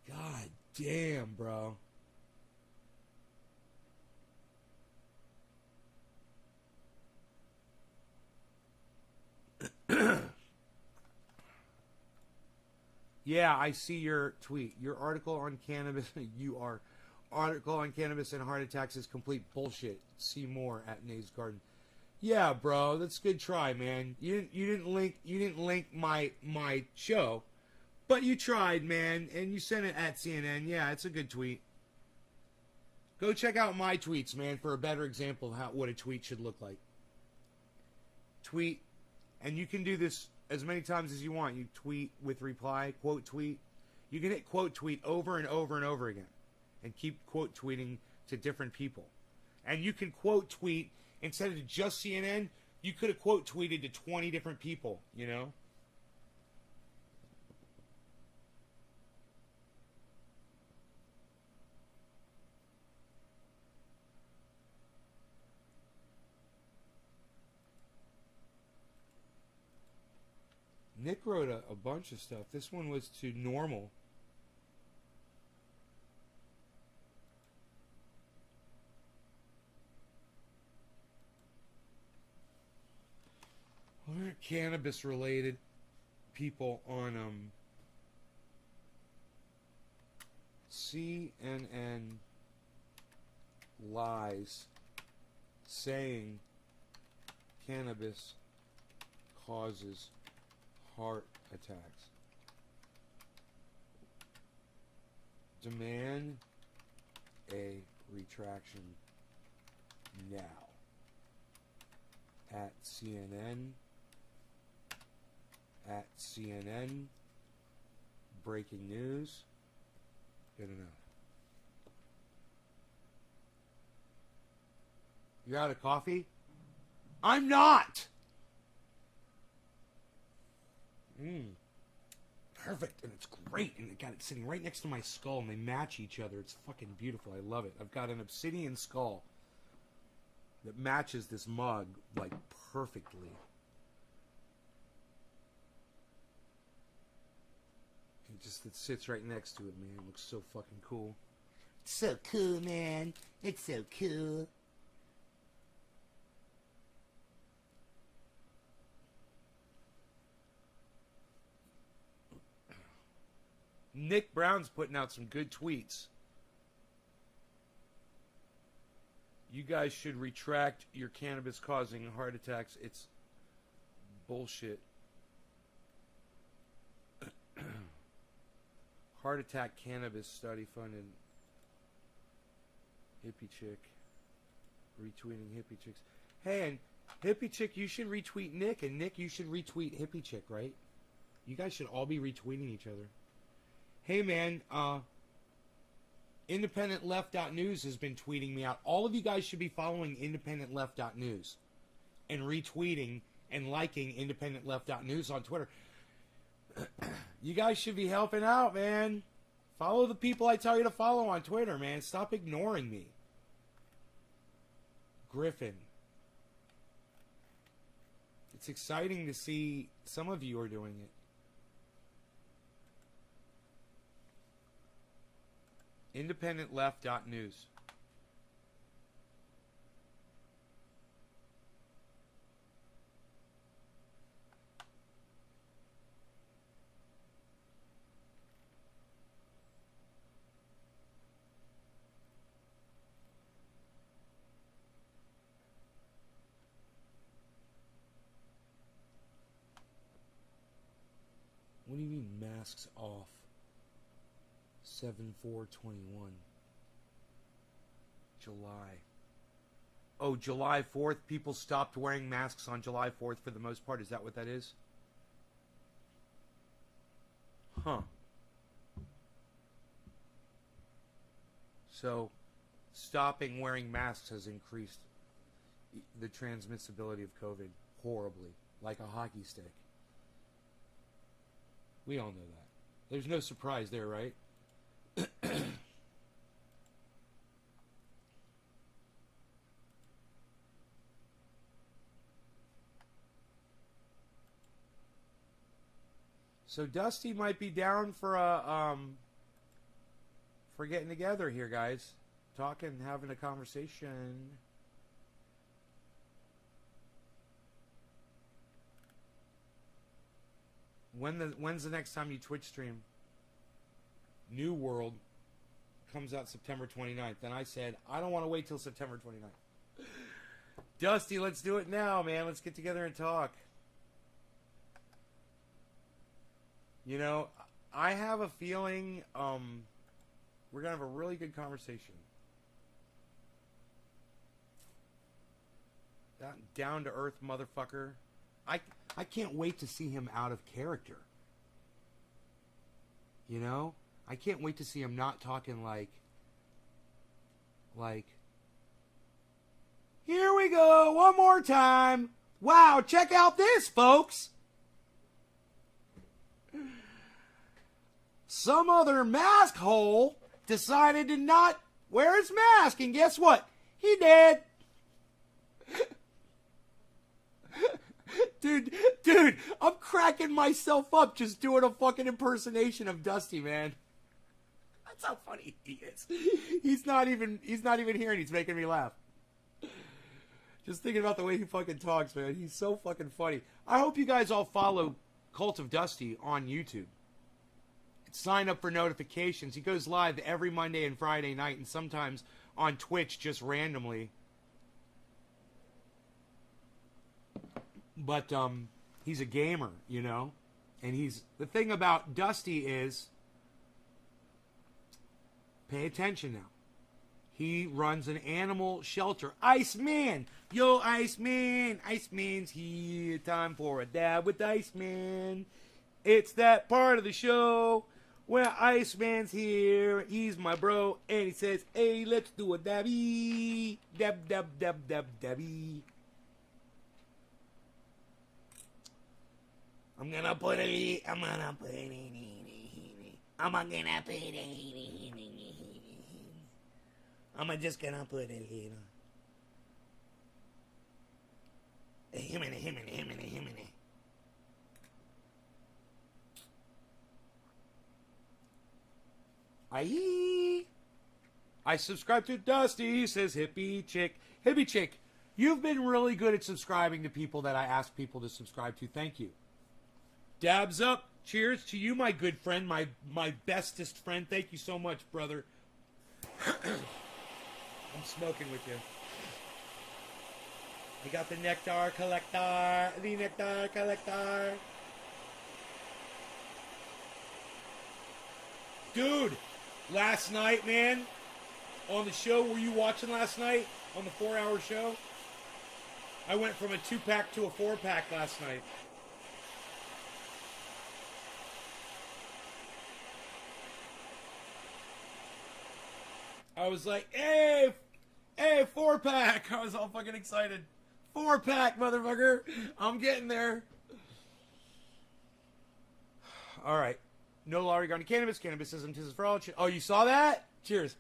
God damn, bro. Yeah, I see your tweet. Your article on cannabis, article on cannabis and heart attacks is complete bullshit. See more at Nays Garden. Yeah, bro, that's a good try, man. You didn't link my show, but you tried, man, and you sent it at CNN. Yeah, it's a good tweet. Go check out my tweets, man, for a better example of what a tweet should look like. Tweet, and you can do this as many times as you want. You tweet with reply, quote tweet. You can hit quote tweet over and over and over again and keep quote tweeting to different people. And you can quote tweet, instead of just CNN, you could have quote tweeted to 20 different people, you know? Nick wrote a bunch of stuff. This one was to normal. What are cannabis related people on CNN lies saying cannabis causes heart attacks? Demand a retraction now at CNN at CNN. Breaking news. Good enough. You're out of coffee? I'm not! Perfect, and it's great, and I got it sitting right next to my skull, and they match each other. It's fucking beautiful. I love it. I've got an obsidian skull that matches this mug, like, perfectly. It sits right next to it, man. It looks so fucking cool. It's so cool, man. It's so cool. Nick Brown's putting out some good tweets. You guys should retract your cannabis causing heart attacks. It's bullshit. Heart attack cannabis study funded. Hippie chick. Retweeting hippie chicks. Hey, and hippie chick, you should retweet Nick, and Nick, you should retweet hippie chick, right? You guys should all be retweeting each other. Hey, man, IndependentLeft.news has been tweeting me out. All of you guys should be following IndependentLeft.news and retweeting and liking IndependentLeft.news on Twitter. You guys should be helping out, man. Follow the people I tell you to follow on Twitter, man. Stop ignoring me. Griffin. It's exciting to see some of you are doing it. IndependentLeft.news. What do you mean masks off? 7/4/21. July. Oh, July 4th. People stopped wearing masks on July 4th for the most part. Is that what that is? Huh. So, stopping wearing masks has increased the transmissibility of COVID horribly, like a hockey stick. We all know that. There's no surprise there, right? So Dusty might be down for getting together here, guys. Talking, having a conversation. When's the next time you Twitch stream? New World comes out September 29th. And I said, I don't want to wait till September 29th. Dusty, let's do it now, man. Let's get together and talk. You know, I have a feeling we're going to have a really good conversation. That down-to-earth motherfucker. I can't wait to see him out of character. You know? I can't wait to see him not talking like, here we go, one more time. Wow, check out this, folks. Some other mask hole decided to not wear his mask, and guess what? He did. Dude, I'm cracking myself up just doing a fucking impersonation of Dusty, man. That's how funny he is. He's not even here, and he's making me laugh. Just thinking about the way he fucking talks, man. He's so fucking funny. I hope you guys all follow Cult of Dusty on YouTube. Sign up for notifications. He goes live every Monday and Friday night, and sometimes on Twitch just randomly. But he's a gamer, you know? And the thing about Dusty is, pay attention now. He runs an animal shelter. Iceman! Yo, Iceman! Iceman's here. Time for a dab with Iceman. It's that part of the show where Iceman's here. He's my bro. And he says, hey, let's do a dabby. Dab, dab, dab, dab, dabby. I'm gonna put it. I'm gonna put it. I'm just gonna put it here. Him and him and him and him and I subscribe to Dusty, says Hippie Chick. Hippie Chick, you've been really good at subscribing to people that I ask people to subscribe to. Thank you. Dabs up. Cheers to you, my good friend, my bestest friend. Thank you so much, brother. I'm smoking with you. We got the nectar collector. The nectar collector. Dude, last night, man, on the show, were you watching last night? On the 4-hour show? I went from a 2-pack to a 4-pack last night. I was like, hey, 4-pack. I was all fucking excited. 4-pack, motherfucker. I'm getting there. All right. No law regarding cannabis. Cannabis isn't for all. Oh, you saw that? Cheers.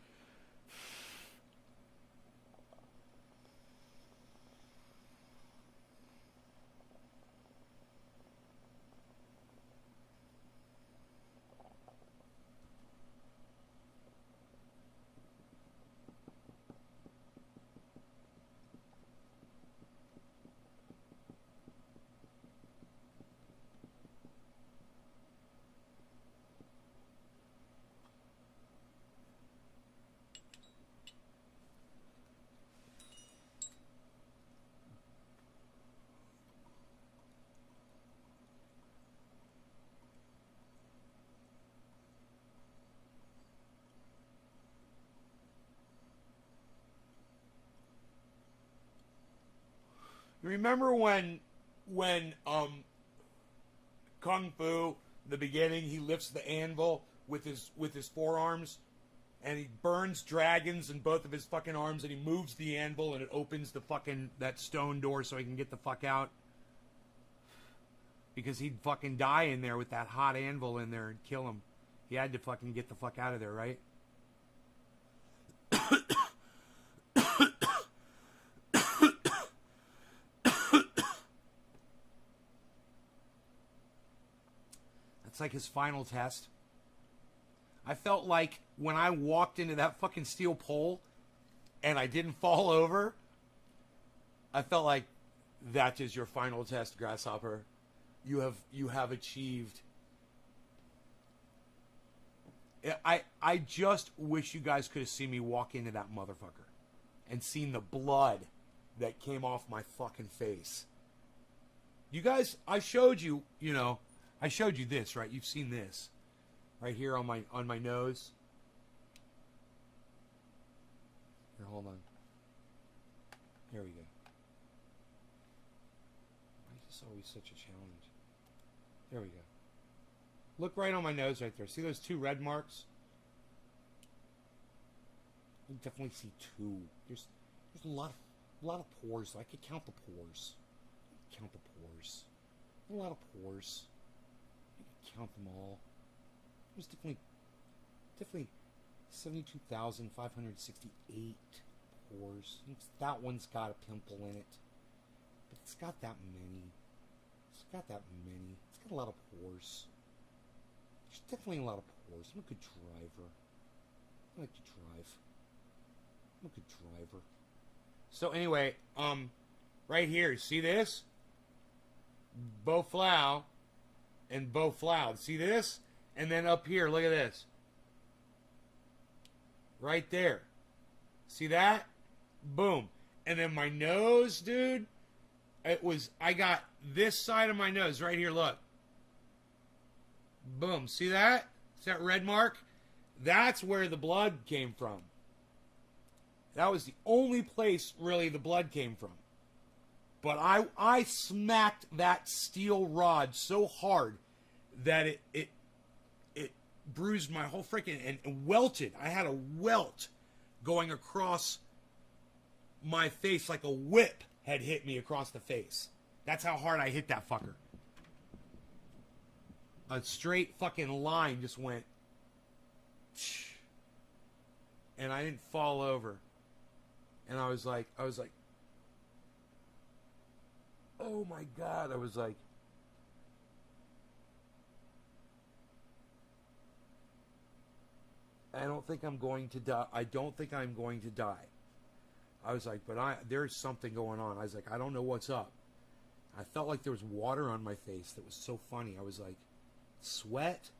Remember when Kung Fu, the beginning, he lifts the anvil with his forearms, and he burns dragons in both of his fucking arms, and he moves the anvil, and it opens the fucking that stone door so he can get the fuck out, because he'd fucking die in there with that hot anvil in there and kill him. He had to fucking get the fuck out of there, right? It's like his final test. I felt like when I walked into that fucking steel pole and I didn't fall over, I felt like that is your final test, Grasshopper. You have achieved. I just wish you guys could have seen me walk into that motherfucker and seen the blood that came off my fucking face. You guys, I showed you, I showed you this, right? You've seen this right here on my nose. Here, hold on. Here we go. Why is this always such a challenge? There we go. Look right on my nose right there. See those 2 red marks? You definitely see 2. There's a lot of pores. I could count the pores. Count the pores. A lot of pores. Count them all. There's definitely 72,568 pores. That one's got a pimple in it, but it's got that many. It's got a lot of pores. There's definitely a lot of pores. I'm a good driver. I like to drive. I'm a good driver. So anyway, right here, see this? Boflau. And Boflau. See this? And then up here, look at this. Right there. See that? Boom. And then my nose, dude. I got this side of my nose right here, look. Boom. See that? See that red mark? That's where the blood came from. That was the only place, really, the blood came from. But I smacked that steel rod so hard that it bruised my whole freaking... and welted. I had a welt going across my face like a whip had hit me across the face. That's how hard I hit that fucker. A straight fucking line just went... and I didn't fall over. And I was like, oh my God. I was like, I don't think I'm going to die. I don't think I'm going to die. I was like, but there's something going on. I was like, I don't know what's up. I felt like there was water on my face that was so funny. I was like, sweat.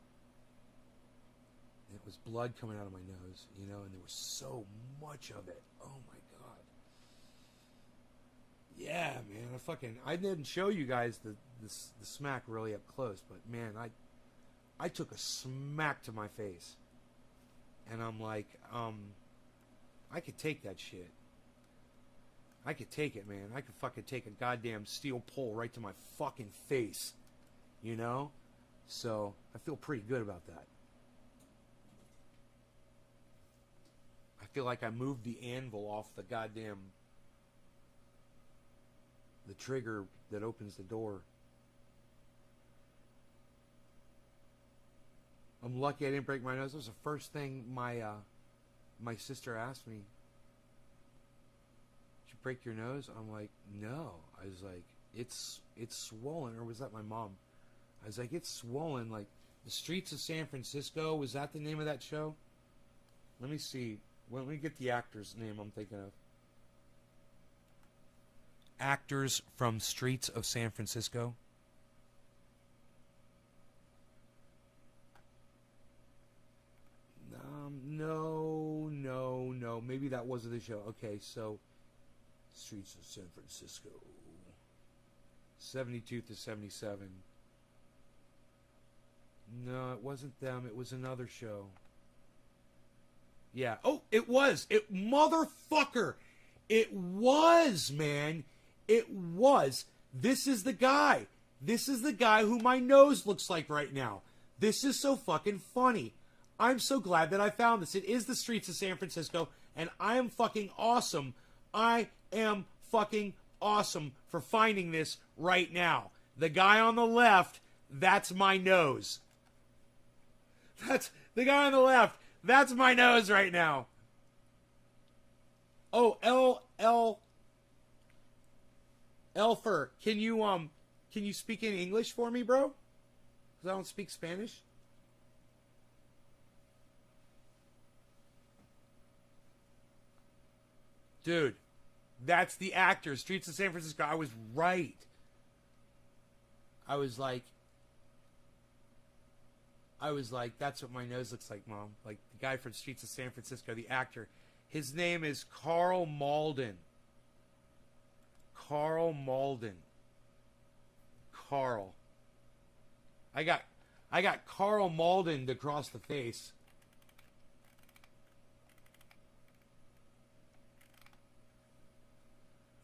And it was blood coming out of my nose, you know, and there was so much of it. Oh my God. Yeah, man, I didn't show you guys the smack really up close, but man, I took a smack to my face. And I'm like, I could take that shit. I could take it, man. I could fucking take a goddamn steel pole right to my fucking face. You know? So, I feel pretty good about that. I feel like I moved the anvil off the goddamn... the trigger that opens the door. I'm lucky I didn't break my nose. That was the first thing my sister asked me. Did you break your nose? I'm like, no. I was like, it's swollen. Or was that my mom? I was like, it's swollen. Like, The Streets of San Francisco. Was that the name of that show? Let me see. Let me get the actor's name I'm thinking of. Actors from Streets of San Francisco. No. Maybe that wasn't the show. Okay, so Streets of San Francisco. 72 to 77. No, it wasn't them. It was another show. Yeah. Oh, it was. Motherfucker. It was, man. It was. This is the guy. This is the guy who my nose looks like right now. This is so fucking funny. I'm so glad that I found this. It is The Streets of San Francisco, and I am fucking awesome. I am fucking awesome for finding this right now. The guy on the left, that's my nose. That's the guy on the left. That's my nose right now. Oh, Elfer, can you speak in English for me, bro? Because I don't speak Spanish. Dude, that's the actor, Streets of San Francisco. I was right. I was like, that's what my nose looks like, Mom. Like the guy from Streets of San Francisco, the actor. His name is Carl Malden. Carl Malden. Carl. I got Carl Malden across the face.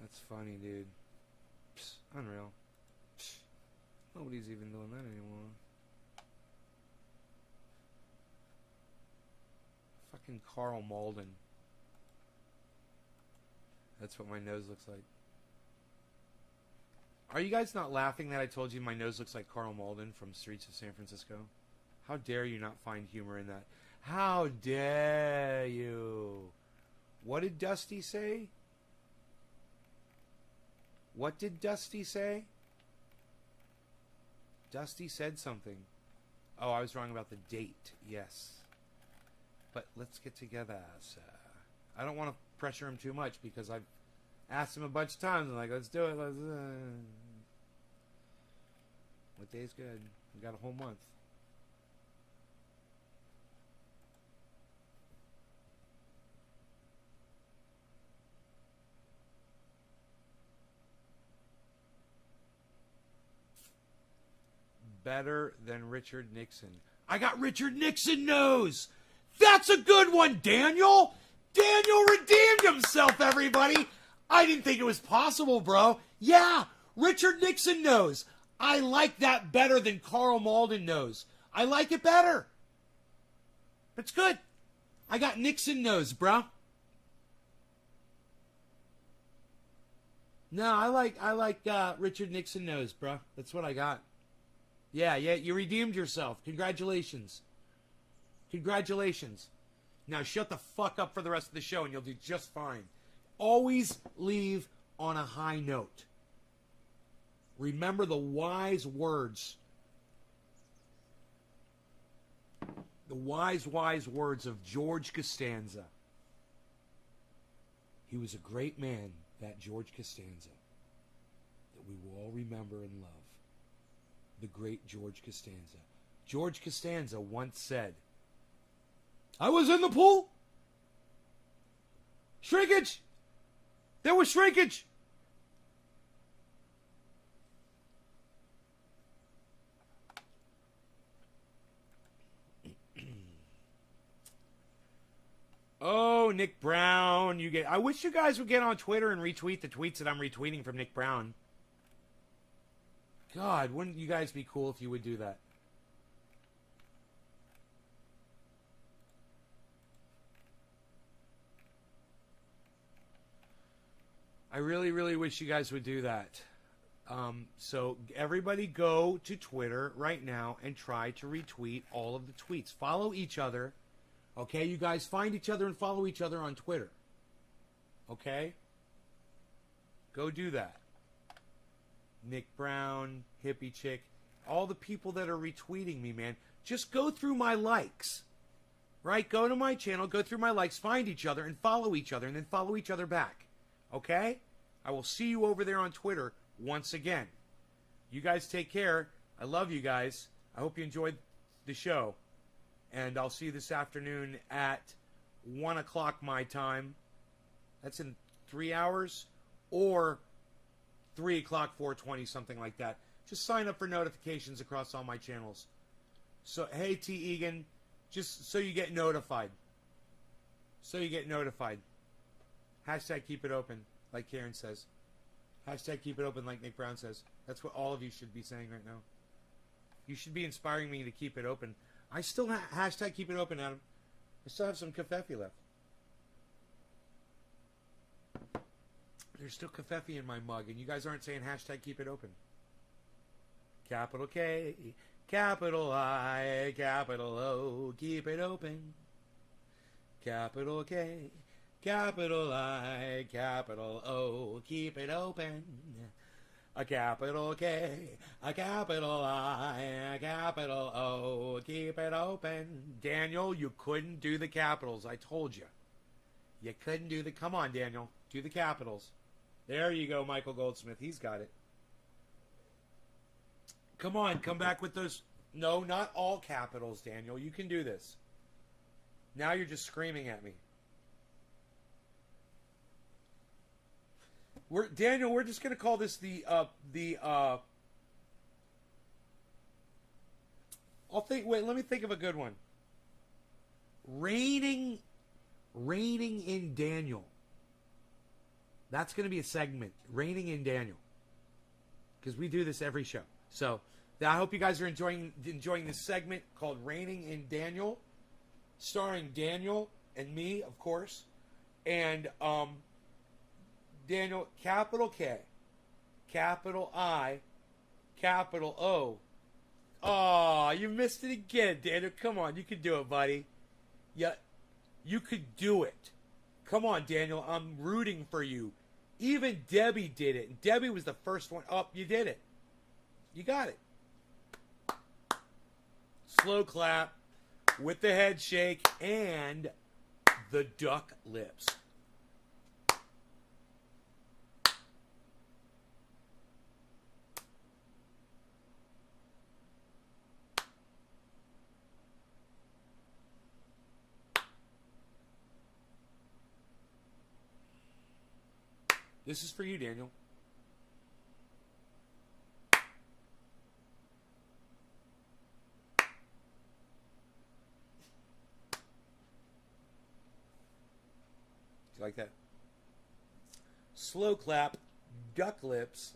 That's funny, dude. Psst, unreal. Psst, nobody's even doing that anymore. Fucking Carl Malden. That's what my nose looks like. Are you guys not laughing that I told you my nose looks like Carl Malden from Streets of San Francisco? How dare you not find humor in that? How dare you? What did Dusty say? What did Dusty say? Dusty said something. Oh, I was wrong about the date. Yes. But let's get together. I don't want to pressure him too much because I've asked him a bunch of times. I'm like, let's do it. What day's good? We got a whole month. Better than Richard Nixon. I got Richard Nixon nose. That's a good one, Daniel. Daniel redeemed himself, everybody. I didn't think it was possible, bro. Yeah, Richard Nixon knows. I like that better than Carl Malden knows. I like it better. It's good. I got Nixon knows, bro. No, I like Richard Nixon knows, bro. That's what I got. Yeah, you redeemed yourself. Congratulations. Congratulations. Now shut the fuck up for the rest of the show and you'll do just fine. Always leave on a high note. Remember the wise words. The wise words of George Costanza. He was a great man, that George Costanza, that we will all remember and love. The great George Costanza. George Costanza once said, I was in the pool. Shrinkage. There was shrinkage. Oh, Nick Brown. I wish you guys would get on Twitter and retweet the tweets that I'm retweeting from Nick Brown. God, wouldn't you guys be cool if you would do that? I really, really wish you guys would do that. So everybody go to Twitter right now and try to retweet all of the tweets. Follow each other. Okay, you guys find each other and follow each other on Twitter. Okay? Go do that. Nick Brown, Hippie Chick, all the people that are retweeting me, man. Just go through my likes. Right? Go to my channel, go through my likes, find each other, and follow each other, and then follow each other back. Okay? I will see you over there on Twitter once again. You guys take care. I love you guys. I hope you enjoyed the show. And I'll see you this afternoon at 1 o'clock my time. That's in 3 hours. Or 3 o'clock, 4:20, something like that. Just sign up for notifications across all my channels. So, hey, T. Egan, just so you get notified. So you get notified. Hashtag keep it open, like Karen says. Hashtag keep it open, like Nick Brown says. That's what all of you should be saying right now. You should be inspiring me to keep it open. I still hashtag keep it open, Adam. I still have some kefefe left. There's still kefefe in my mug, and you guys aren't saying hashtag keep it open. Capital K, capital I, capital O, keep it open. Capital K, capital I, capital O, keep it open. A capital K, a capital I, a capital O, keep it open. Daniel, you couldn't do the capitals. I told you. You couldn't do the... Come on, Daniel. Do the capitals. There you go, Michael Goldsmith. He's got it. Come on, come back with those... No, not all capitals, Daniel. You can do this. Now you're just screaming at me. Daniel, we're just going to call this let me think of a good one. Reigning in Daniel. That's going to be a segment. Reigning in Daniel. Because we do this every show. So, I hope you guys are enjoying this segment called Reigning in Daniel. Starring Daniel and me, of course. And, Daniel, capital K, capital I, capital O. Oh, you missed it again, Daniel. Come on, you can do it, buddy. Yeah, you could do it. Come on, Daniel. I'm rooting for you. Even Debbie did it. Debbie was the first one. Oh, you did it. You got it. Slow clap with the head shake and the duck lips. This is for you, Daniel. like that. Slow clap, duck lips.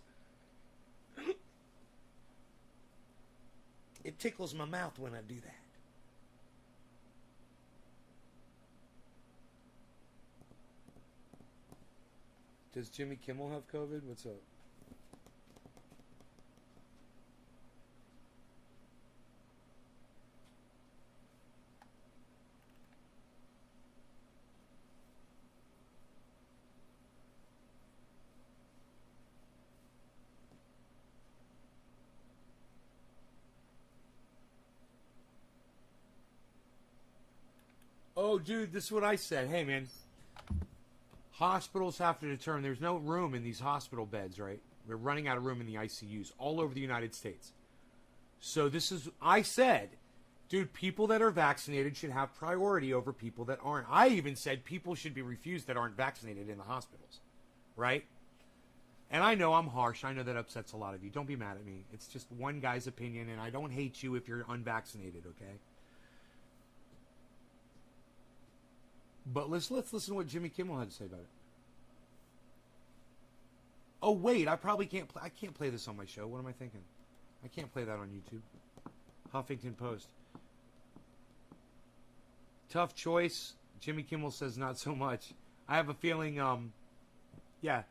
It tickles my mouth when I do that. Does Jimmy Kimmel have COVID? What's up? Oh, dude, this is what I said. Hey, man. Hospitals have to determine there's no room in these hospital beds, right? We're running out of room in the ICUs all over the United States. So this is, I said, dude, people that are vaccinated should have priority over people that aren't. I even said people should be refused that aren't vaccinated in the hospitals, right? And I know I'm harsh. I know that upsets a lot of you. Don't be mad at me. It's just one guy's opinion, and I don't hate you if you're unvaccinated, okay? But let's listen to what Jimmy Kimmel had to say about it. Oh wait, I probably can't. I can't play this on my show. What am I thinking? I can't play that on YouTube. Huffington Post. Tough choice. Jimmy Kimmel says not so much. I have a feeling. Yeah,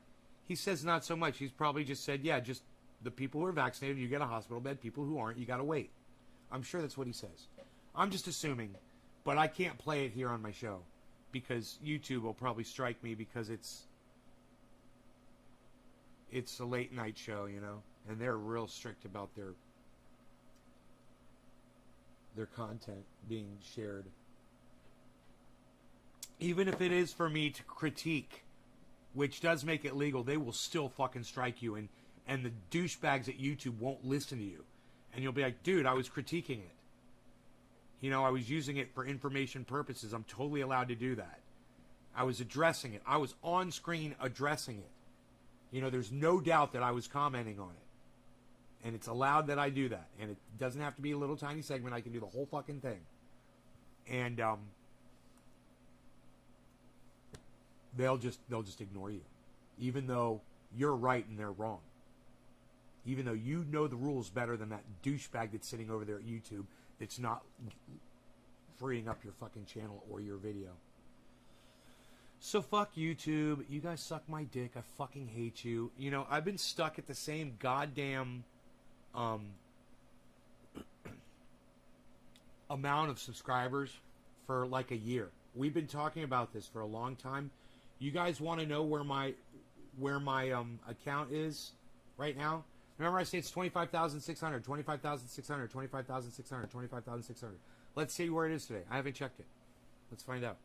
he says not so much. He's probably just said, yeah, just the people who are vaccinated, you get a hospital bed. People who aren't, you gotta wait. I'm sure that's what he says. I'm just assuming, but I can't play it here on my show. Because YouTube will probably strike me because it's a late night show, you know, and they're real strict about their content being shared. Even if it is for me to critique, which does make it legal, they will still fucking strike you, and the douchebags at YouTube won't listen to you. And you'll be like, dude, I was critiquing it. You know, I was using it for information purposes. I'm totally allowed to do that. I was addressing it. I was on screen addressing it. You know, there's no doubt that I was commenting on it. And it's allowed that I do that. And it doesn't have to be a little tiny segment. I can do the whole fucking thing. And they'll just ignore you. Even though you're right and they're wrong. Even though you know the rules better than that douchebag that's sitting over there at YouTube that's not freeing up your fucking channel or your video. So fuck YouTube. You guys suck my dick. I fucking hate you. You know, I've been stuck at the same goddamn amount of subscribers for like a year. We've been talking about this for a long time. You guys want to know where my account is right now? Remember I say it's 25,600, 25,600, 25,600, 25,600. Let's see where it is today. I haven't checked it. Let's find out.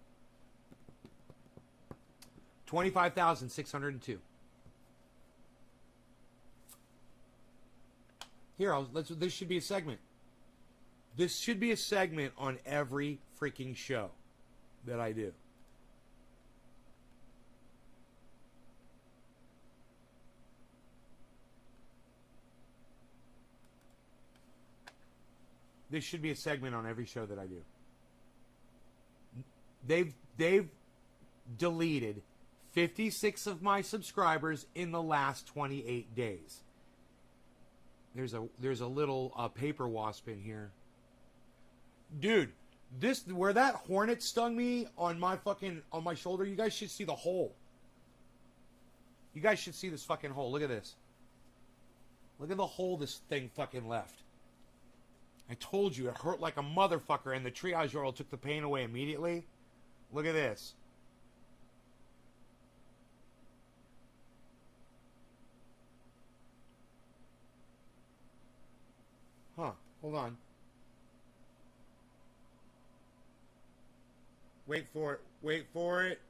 25,602. Here, this should be a segment. This should be a segment on every freaking show that I do. This should be a segment on every show that I do. They've deleted 56 of my subscribers in the last 28 days. There's a little paper wasp in here. Dude, this where that hornet stung me on my shoulder, you guys should see the hole. You guys should see this fucking hole. Look at this. Look at the hole this thing fucking left. I told you it hurt like a motherfucker, and the triage oil took the pain away immediately. Look at this. Huh. Hold on. Wait for it. Wait for it.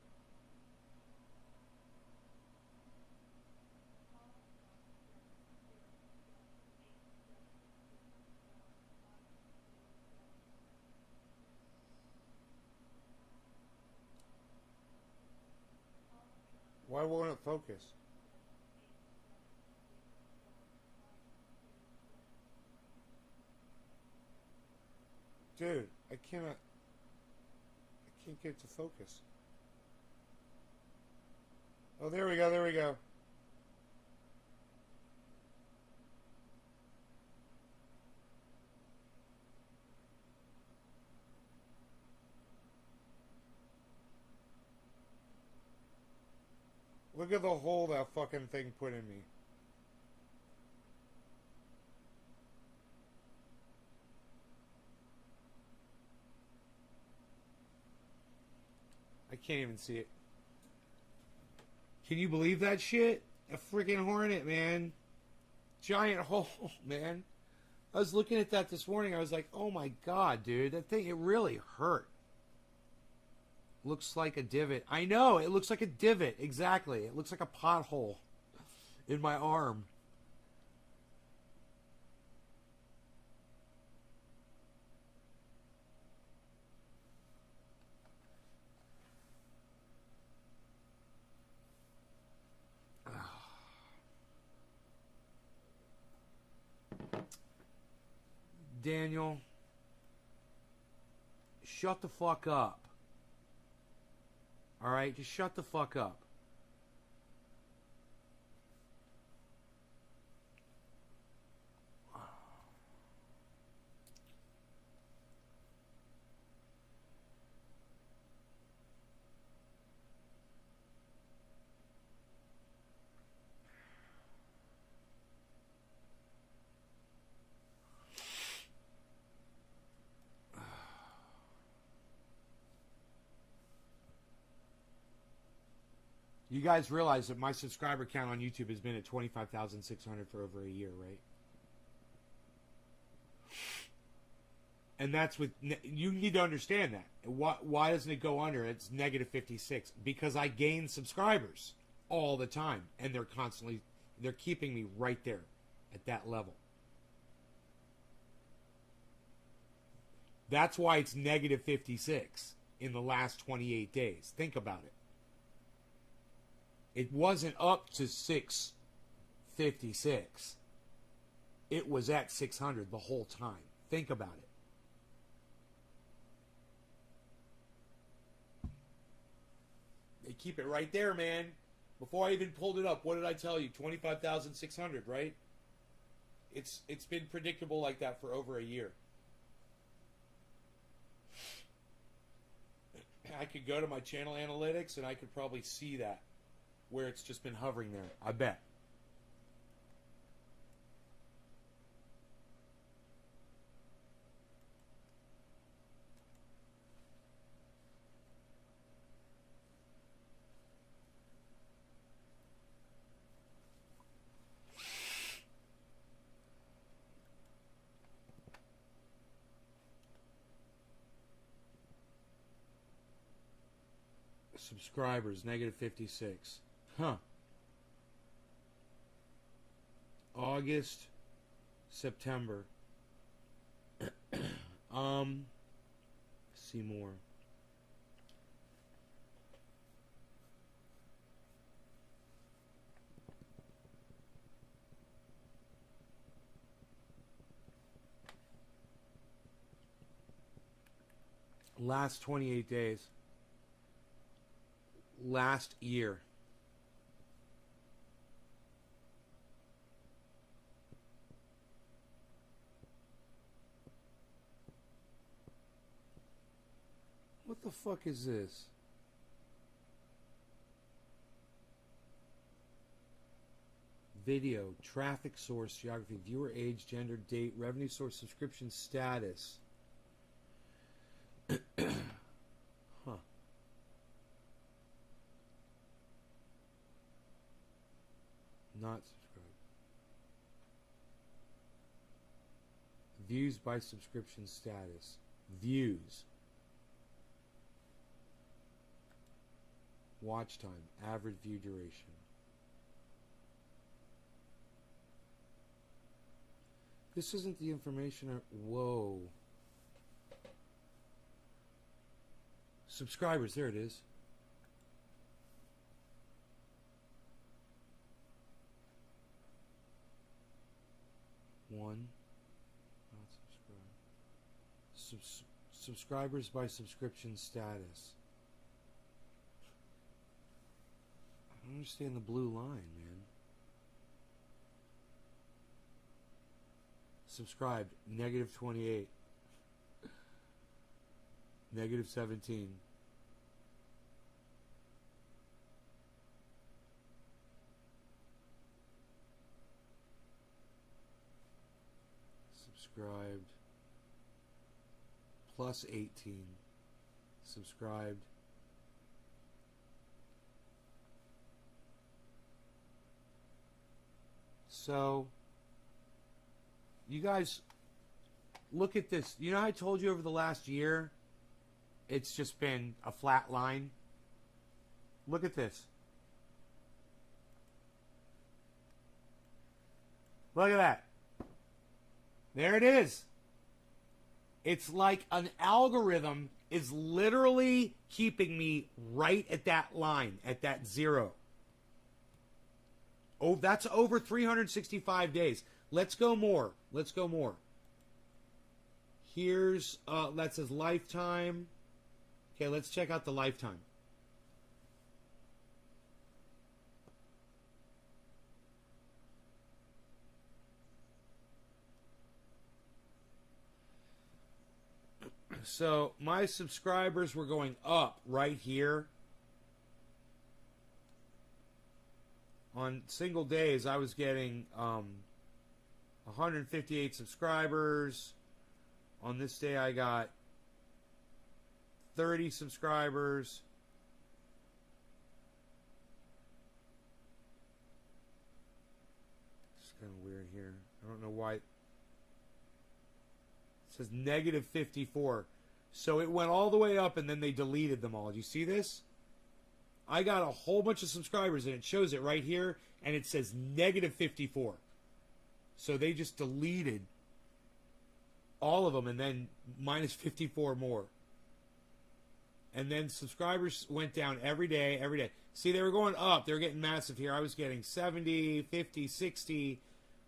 Why won't it focus? Dude, I can't get it to focus. Oh, there we go. There we go. Look at the hole that fucking thing put in me. I can't even see it. Can you believe that shit? A freaking hornet, man. Giant hole, man. I was looking at that this morning. I was like, oh my god, dude. That thing, it really hurt. Looks like a divot. I know, it looks like a divot. Exactly. It looks like a pothole in my arm. Daniel, shut the fuck up. Alright, just shut the fuck up. You guys realize that my subscriber count on YouTube has been at 25,600 for over a year, right? And that's with... You need to understand that. Why doesn't it go under? It's negative 56. Because I gain subscribers all the time. And they're constantly... They're keeping me right there at that level. That's why it's negative 56 in the last 28 days. Think about it. It wasn't up to 656. It was at 600 the whole time. Think about it. They keep it right there, man. Before I even pulled it up, what did I tell you? 25,600, right? It's been predictable like that for over a year. I could go to my channel analytics and I could probably see that. Where it's just been hovering there. I bet. Subscribers, negative 56. Huh. August, September. See more. Last 28 days. Last year. What the fuck is this? Video, traffic source, geography, viewer age, gender, date, revenue source, subscription status. Huh. Not subscribed. Views by subscription status. Views. Watch time. Average view duration. This isn't the information. Whoa. Subscribers. There it is. One. Not subscribed. Subscribers by subscription status. I don't understand the blue line, man. Subscribed, -28. -17. Subscribed. +18. Subscribed. So, you guys, look at this. You know how I told you over the last year, it's just been a flat line? Look at this. Look at that. There it is. It's like an algorithm is literally keeping me right at that line, at that 0. Oh, that's over 365 days. Let's go more. Let's go more. Here's, that says lifetime. Okay, let's check out the lifetime. So my subscribers were going up right here. On single days, I was getting 158 subscribers. On this day, I got 30 subscribers. It's kind of weird here. I don't know why. It says -54. So it went all the way up and then they deleted them all. Do you see this? I got a whole bunch of subscribers and it shows it right here and it says -54. So they just deleted all of them and then -54 more. And then subscribers went down every day, every day. See, they were going up. They were getting massive here. I was getting 70, 50, 60,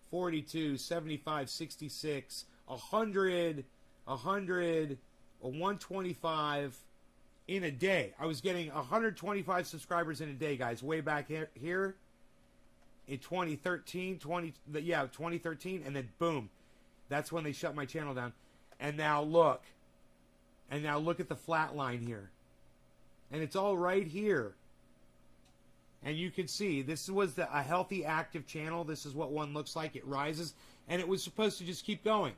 42, 75, 66, 100, 125 in a day. I was getting 125 subscribers in a day, guys, way back here in 2013, 2013, and then boom, that's when they shut my channel down. And now look at the flat line here. And it's all right here. And you can see, this was a healthy, active channel. This is what one looks like. It rises, and it was supposed to just keep going.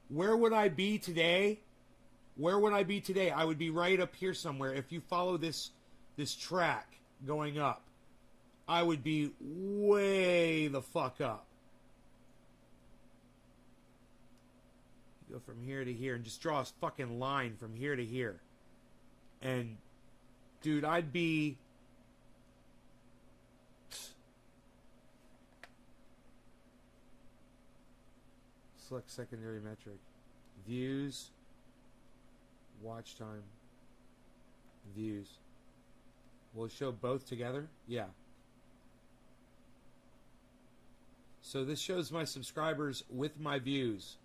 Where would I be today? Where would I be today? I would be right up here somewhere. If you follow this track going up, I would be way the fuck up. Go from here to here and just draw a fucking line from here to here. And, dude, I'd be... Select secondary metric. Views. Watch time. Views. Will it show both together? Yeah. So this shows my subscribers with my views.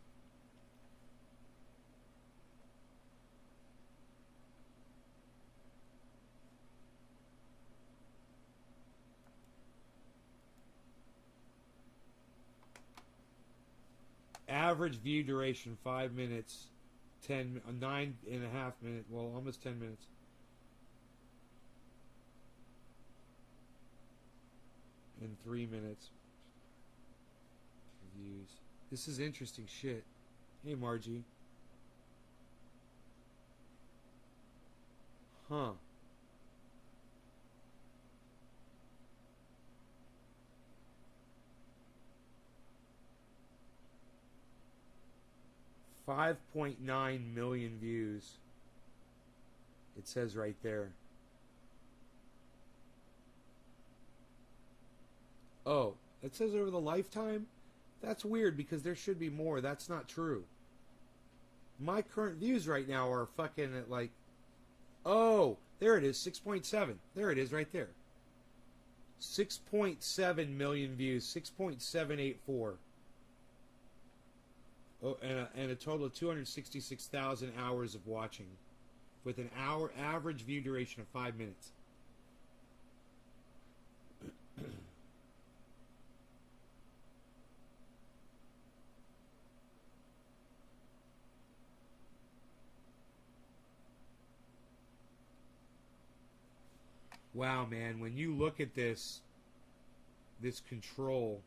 Average view duration 5 minutes, 9.5 minutes, well, almost 10 minutes. In 3 minutes. Views. This is interesting shit. Hey, Margie. Huh. $5.9 million views. It says right there. Oh, it says over the lifetime? That's weird because there should be more. That's not true. My current views right now are fucking at like... Oh, there it is, 6.7. There it is right there. 6.7 million views, 6.784. Oh, and a total of 266,000 hours of watching, with an average view duration of 5 minutes. Wow, man, when you look at this control,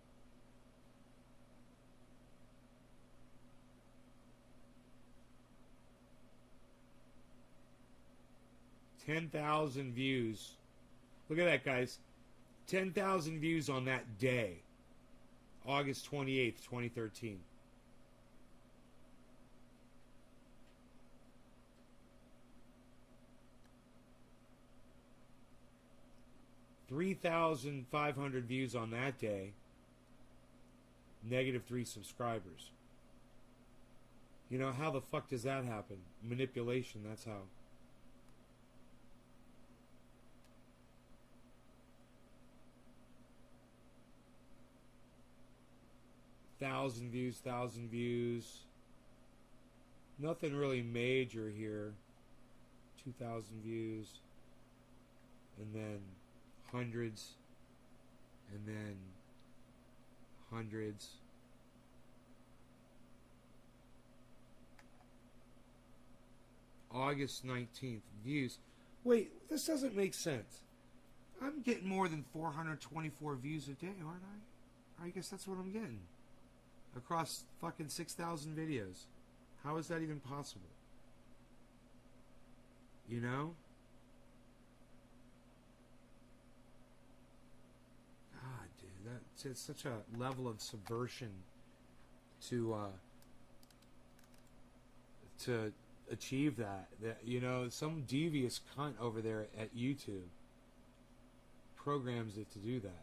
$10,000 views. Look at that, guys. 10,000 views on that day, August 28th, 2013. $3,500 views on that day, -3 subscribers. You know, how the fuck does that happen? Manipulation, that's how. Thousand views. Nothing really major here. 2,000 views. And then hundreds. And then hundreds. August 19th. Views. Wait, this doesn't make sense. I'm getting more than 424 views a day, aren't I? I guess that's what I'm getting. Across fucking 6,000 videos. How is that even possible? You know? God, dude, it's such a level of subversion to achieve that. That, you know, some devious cunt over there at YouTube programs it to do that.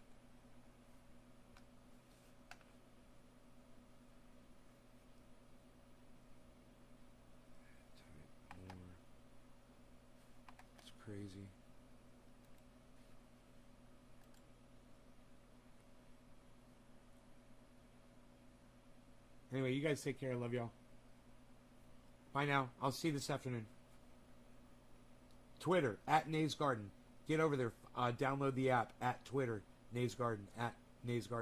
Crazy. Anyway, you guys take care. I love y'all. Bye now. I'll see you this afternoon. Twitter, @Nays Garden. Get over there. Download the app, @Twitter, Nays Garden, @Nays Garden.